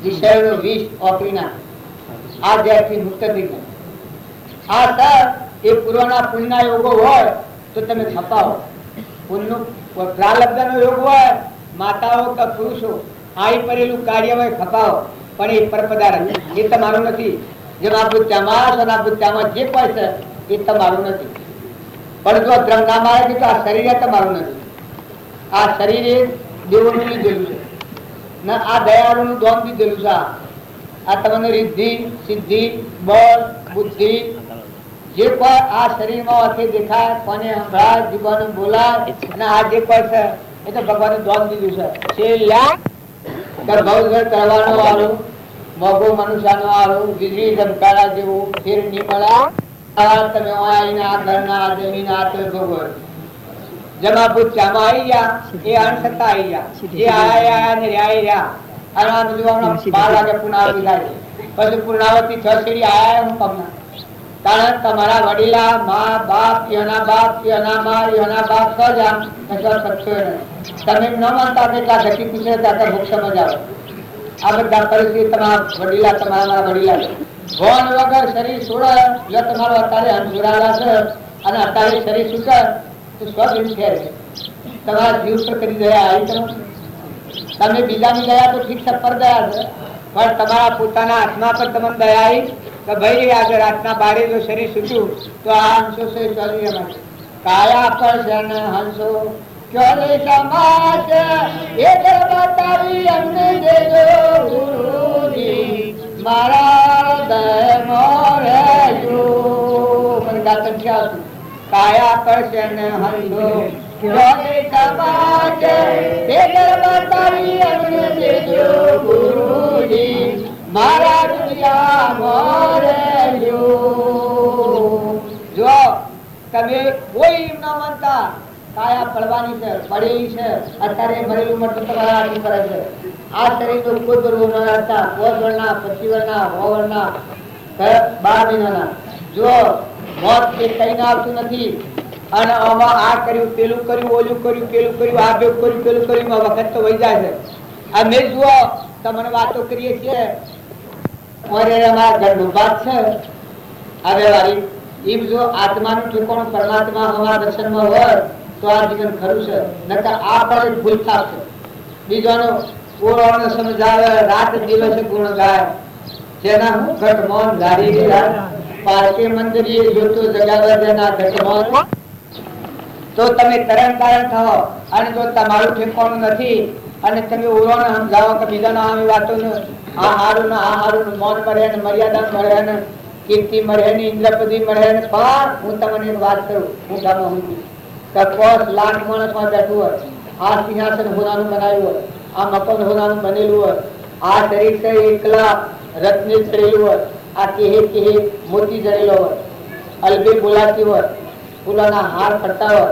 વિષયનો વિષ ઓપરીના આ જ્યારથી મુક્ત થઈ ગયા. આ સર એ પૂર્વના પુણ્યના યોગો હોય તો તમે છપાવો, પુણ્યનું પ્રારબ્ધનો યોગ હોય માતાઓ કે પુરુષો આવી પડેલું કાર્ય હોય ખપાવો પણ એ પરપદાર એ તમારું નથી. જેમ આ બુદ્ધામાં સોના બુદ્ધામાં જે કોઈ છે એ તમારું નથી. પણ જો ધ્રમ ના મારે તો આ શરીર તમારું નથી. આ શરીરે દેવોનું લીધેલું છે ને આ દયાળુનું દોન દીધેલું છે. આ તમને રિદ્ધિ સિદ્ધિ બળ બુદ્ધિ જે કોઈ આ શરીરમાં અખે દેખાય કોને સંભળાય જીવવાનું બોલાય અને આ જે કોઈ છે એ તો ભગવાને દોન દીધું છે. કરવાનો વાળો મોગો મનુષ્યનો વાળો વીજળી ધમકારા જેવું ફેર નહીં મળ્યા. તમે આવીને આ ઘરના આ જમીન આ તો ભોગવો જમાભૂત ચામાં આવી ગયા એ અણસત્તા આવી ગયા જે આયા ને રહ્યા અને આ બધું 12 વાગે પુનરાવૃત્તિ થાય પછી પૂર્ણાવતી 6 સીડી આયા હું કમના. કારણ તમારા વડીલા મા બાપ યના બાપ યના મા યના બાપ સજા નશા સક્ષો તમે ન માનતા કેટલા ઘટી પૂછે ત્યાં મોક્ષમાં જાઓ. આ બધા પરિસ્થિતિ તમારા વડીલા તમારા વડીલા ભોન વગર શરીર છોડે જો તમારો અત્યારે હંસુરાલા છે અને અત્યારે શરીર છૂટે તો સ્વજન ફેર તમારા જીવ પર કરી દયા આવી કરો. તમે બીજાની દયા તો ઠીક છે પર દયા છે પણ તમારા પોતાના આત્મા પર તમને દયા આવી કે ભાઈ આજે રાતના 12 જો શરીર છૂટ્યું તો આ હંસો છે શરીરમાં કાયા પર જન હંસો ક્યારે સમાજ એ બતાવી અમને દેજો ગુરુજી મારા દયનો રહેજો. મને ગાતન છે કાયા પર જન હંસો ક્યારે સમાજ એ બતાવી અમને દેજો ગુરુજી મારા દુનિયામાં રહેજો. જો તમે કોઈ ન માનતા કાયા પડવાની છે પડેલી છે અત્યારે મરેલું મરતું તમારા હાથ કરે છે. આ શરીરનો કોઈ કરવું ન હતા 5 વર્ષના 25 વર્ષના 6 વર્ષના 12 મહિનાના જો મોત એ કઈ ના આવતું નથી. અને આમાં આ કર્યું પેલું કર્યું ઓલું કર્યું પેલું કર્યું આ ભેગું કર્યું પેલું કર્યું વખત તો વહી જાય છે. અમે જુઓ તમને વાતો કરીએ છીએ અમારા ઘરનું વાત છે હવે વાળી એમ જો આત્માનું ઠેકાણું પરમાત્મા અમારા દર્શનમાં હોય તો આ જીવન ખરું છે નકર આ પણ ભૂલ થશે. બીજાનો પૂર્ણ સમજાવે રાત દિવસ ગુણ ગાય જેના હું ઘટ મૌન ધારી રહ્યા પારકે મંદિર જોતો જગાવે જેના ઘટ મૌન. તો તમે તરણ તારણ થાઓ અને જો તમારું ઠેકાણું નથી અને તમે ઓરોને સમજાવો કે બીજાના આવી વાતો આ હારું મૌન મળે ને મર્યાદા મળે ને કીર્તિ મળે ને ઇન્દ્રપતિ મળે ને પણ હું તમને એક વાત કરું હું ગામમાં હું 50 લાખ માણસમાં બેઠું હોય આ સિંહાસન હોનાનું બનાવ્યું હોય આ મકાન હોનાનું બનેલું હોય આ શરીર છે એકલા રત્ને ચડેલું હોય આ કેહે મોતી જડેલો હોય અલબે બોલાતી હોય ફૂલોના હાર પડતા હોય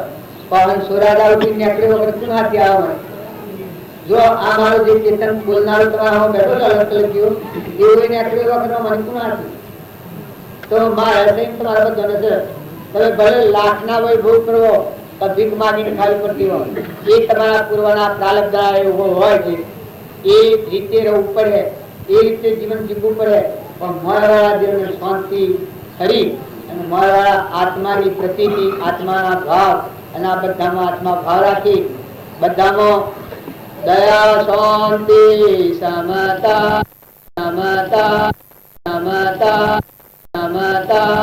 પણ સુરાદા ઉઠી નીકળ્યો વગર ક્યાંથી આવે હોય. જો આ મારો જે ચેતન બોલનારું તમારા બેઠો અલગ ગયો એવું નીકળ્યો વગર મને ક્યાંથી તો મારા તમારા બધાને છે તમે ભલે લાખના વૈભવ કરવો ભીખ માગીને ખાવી પડતી હોય એ તમારા પૂર્વના પ્રારબ્ધ એવો હોય છે એ રીતે રહેવું પડે એ રીતે જીવન જીવવું પડે. પણ મળવાળા જીવનને શાંતિ ખરી અને મળવાળા આત્માની પ્રતિતિ આત્માના ભાવ અને આ બધામાં આત્મા ભાવ રાખી બધામાં દયા શાંતિ સમતા સમતા સમતા સમતા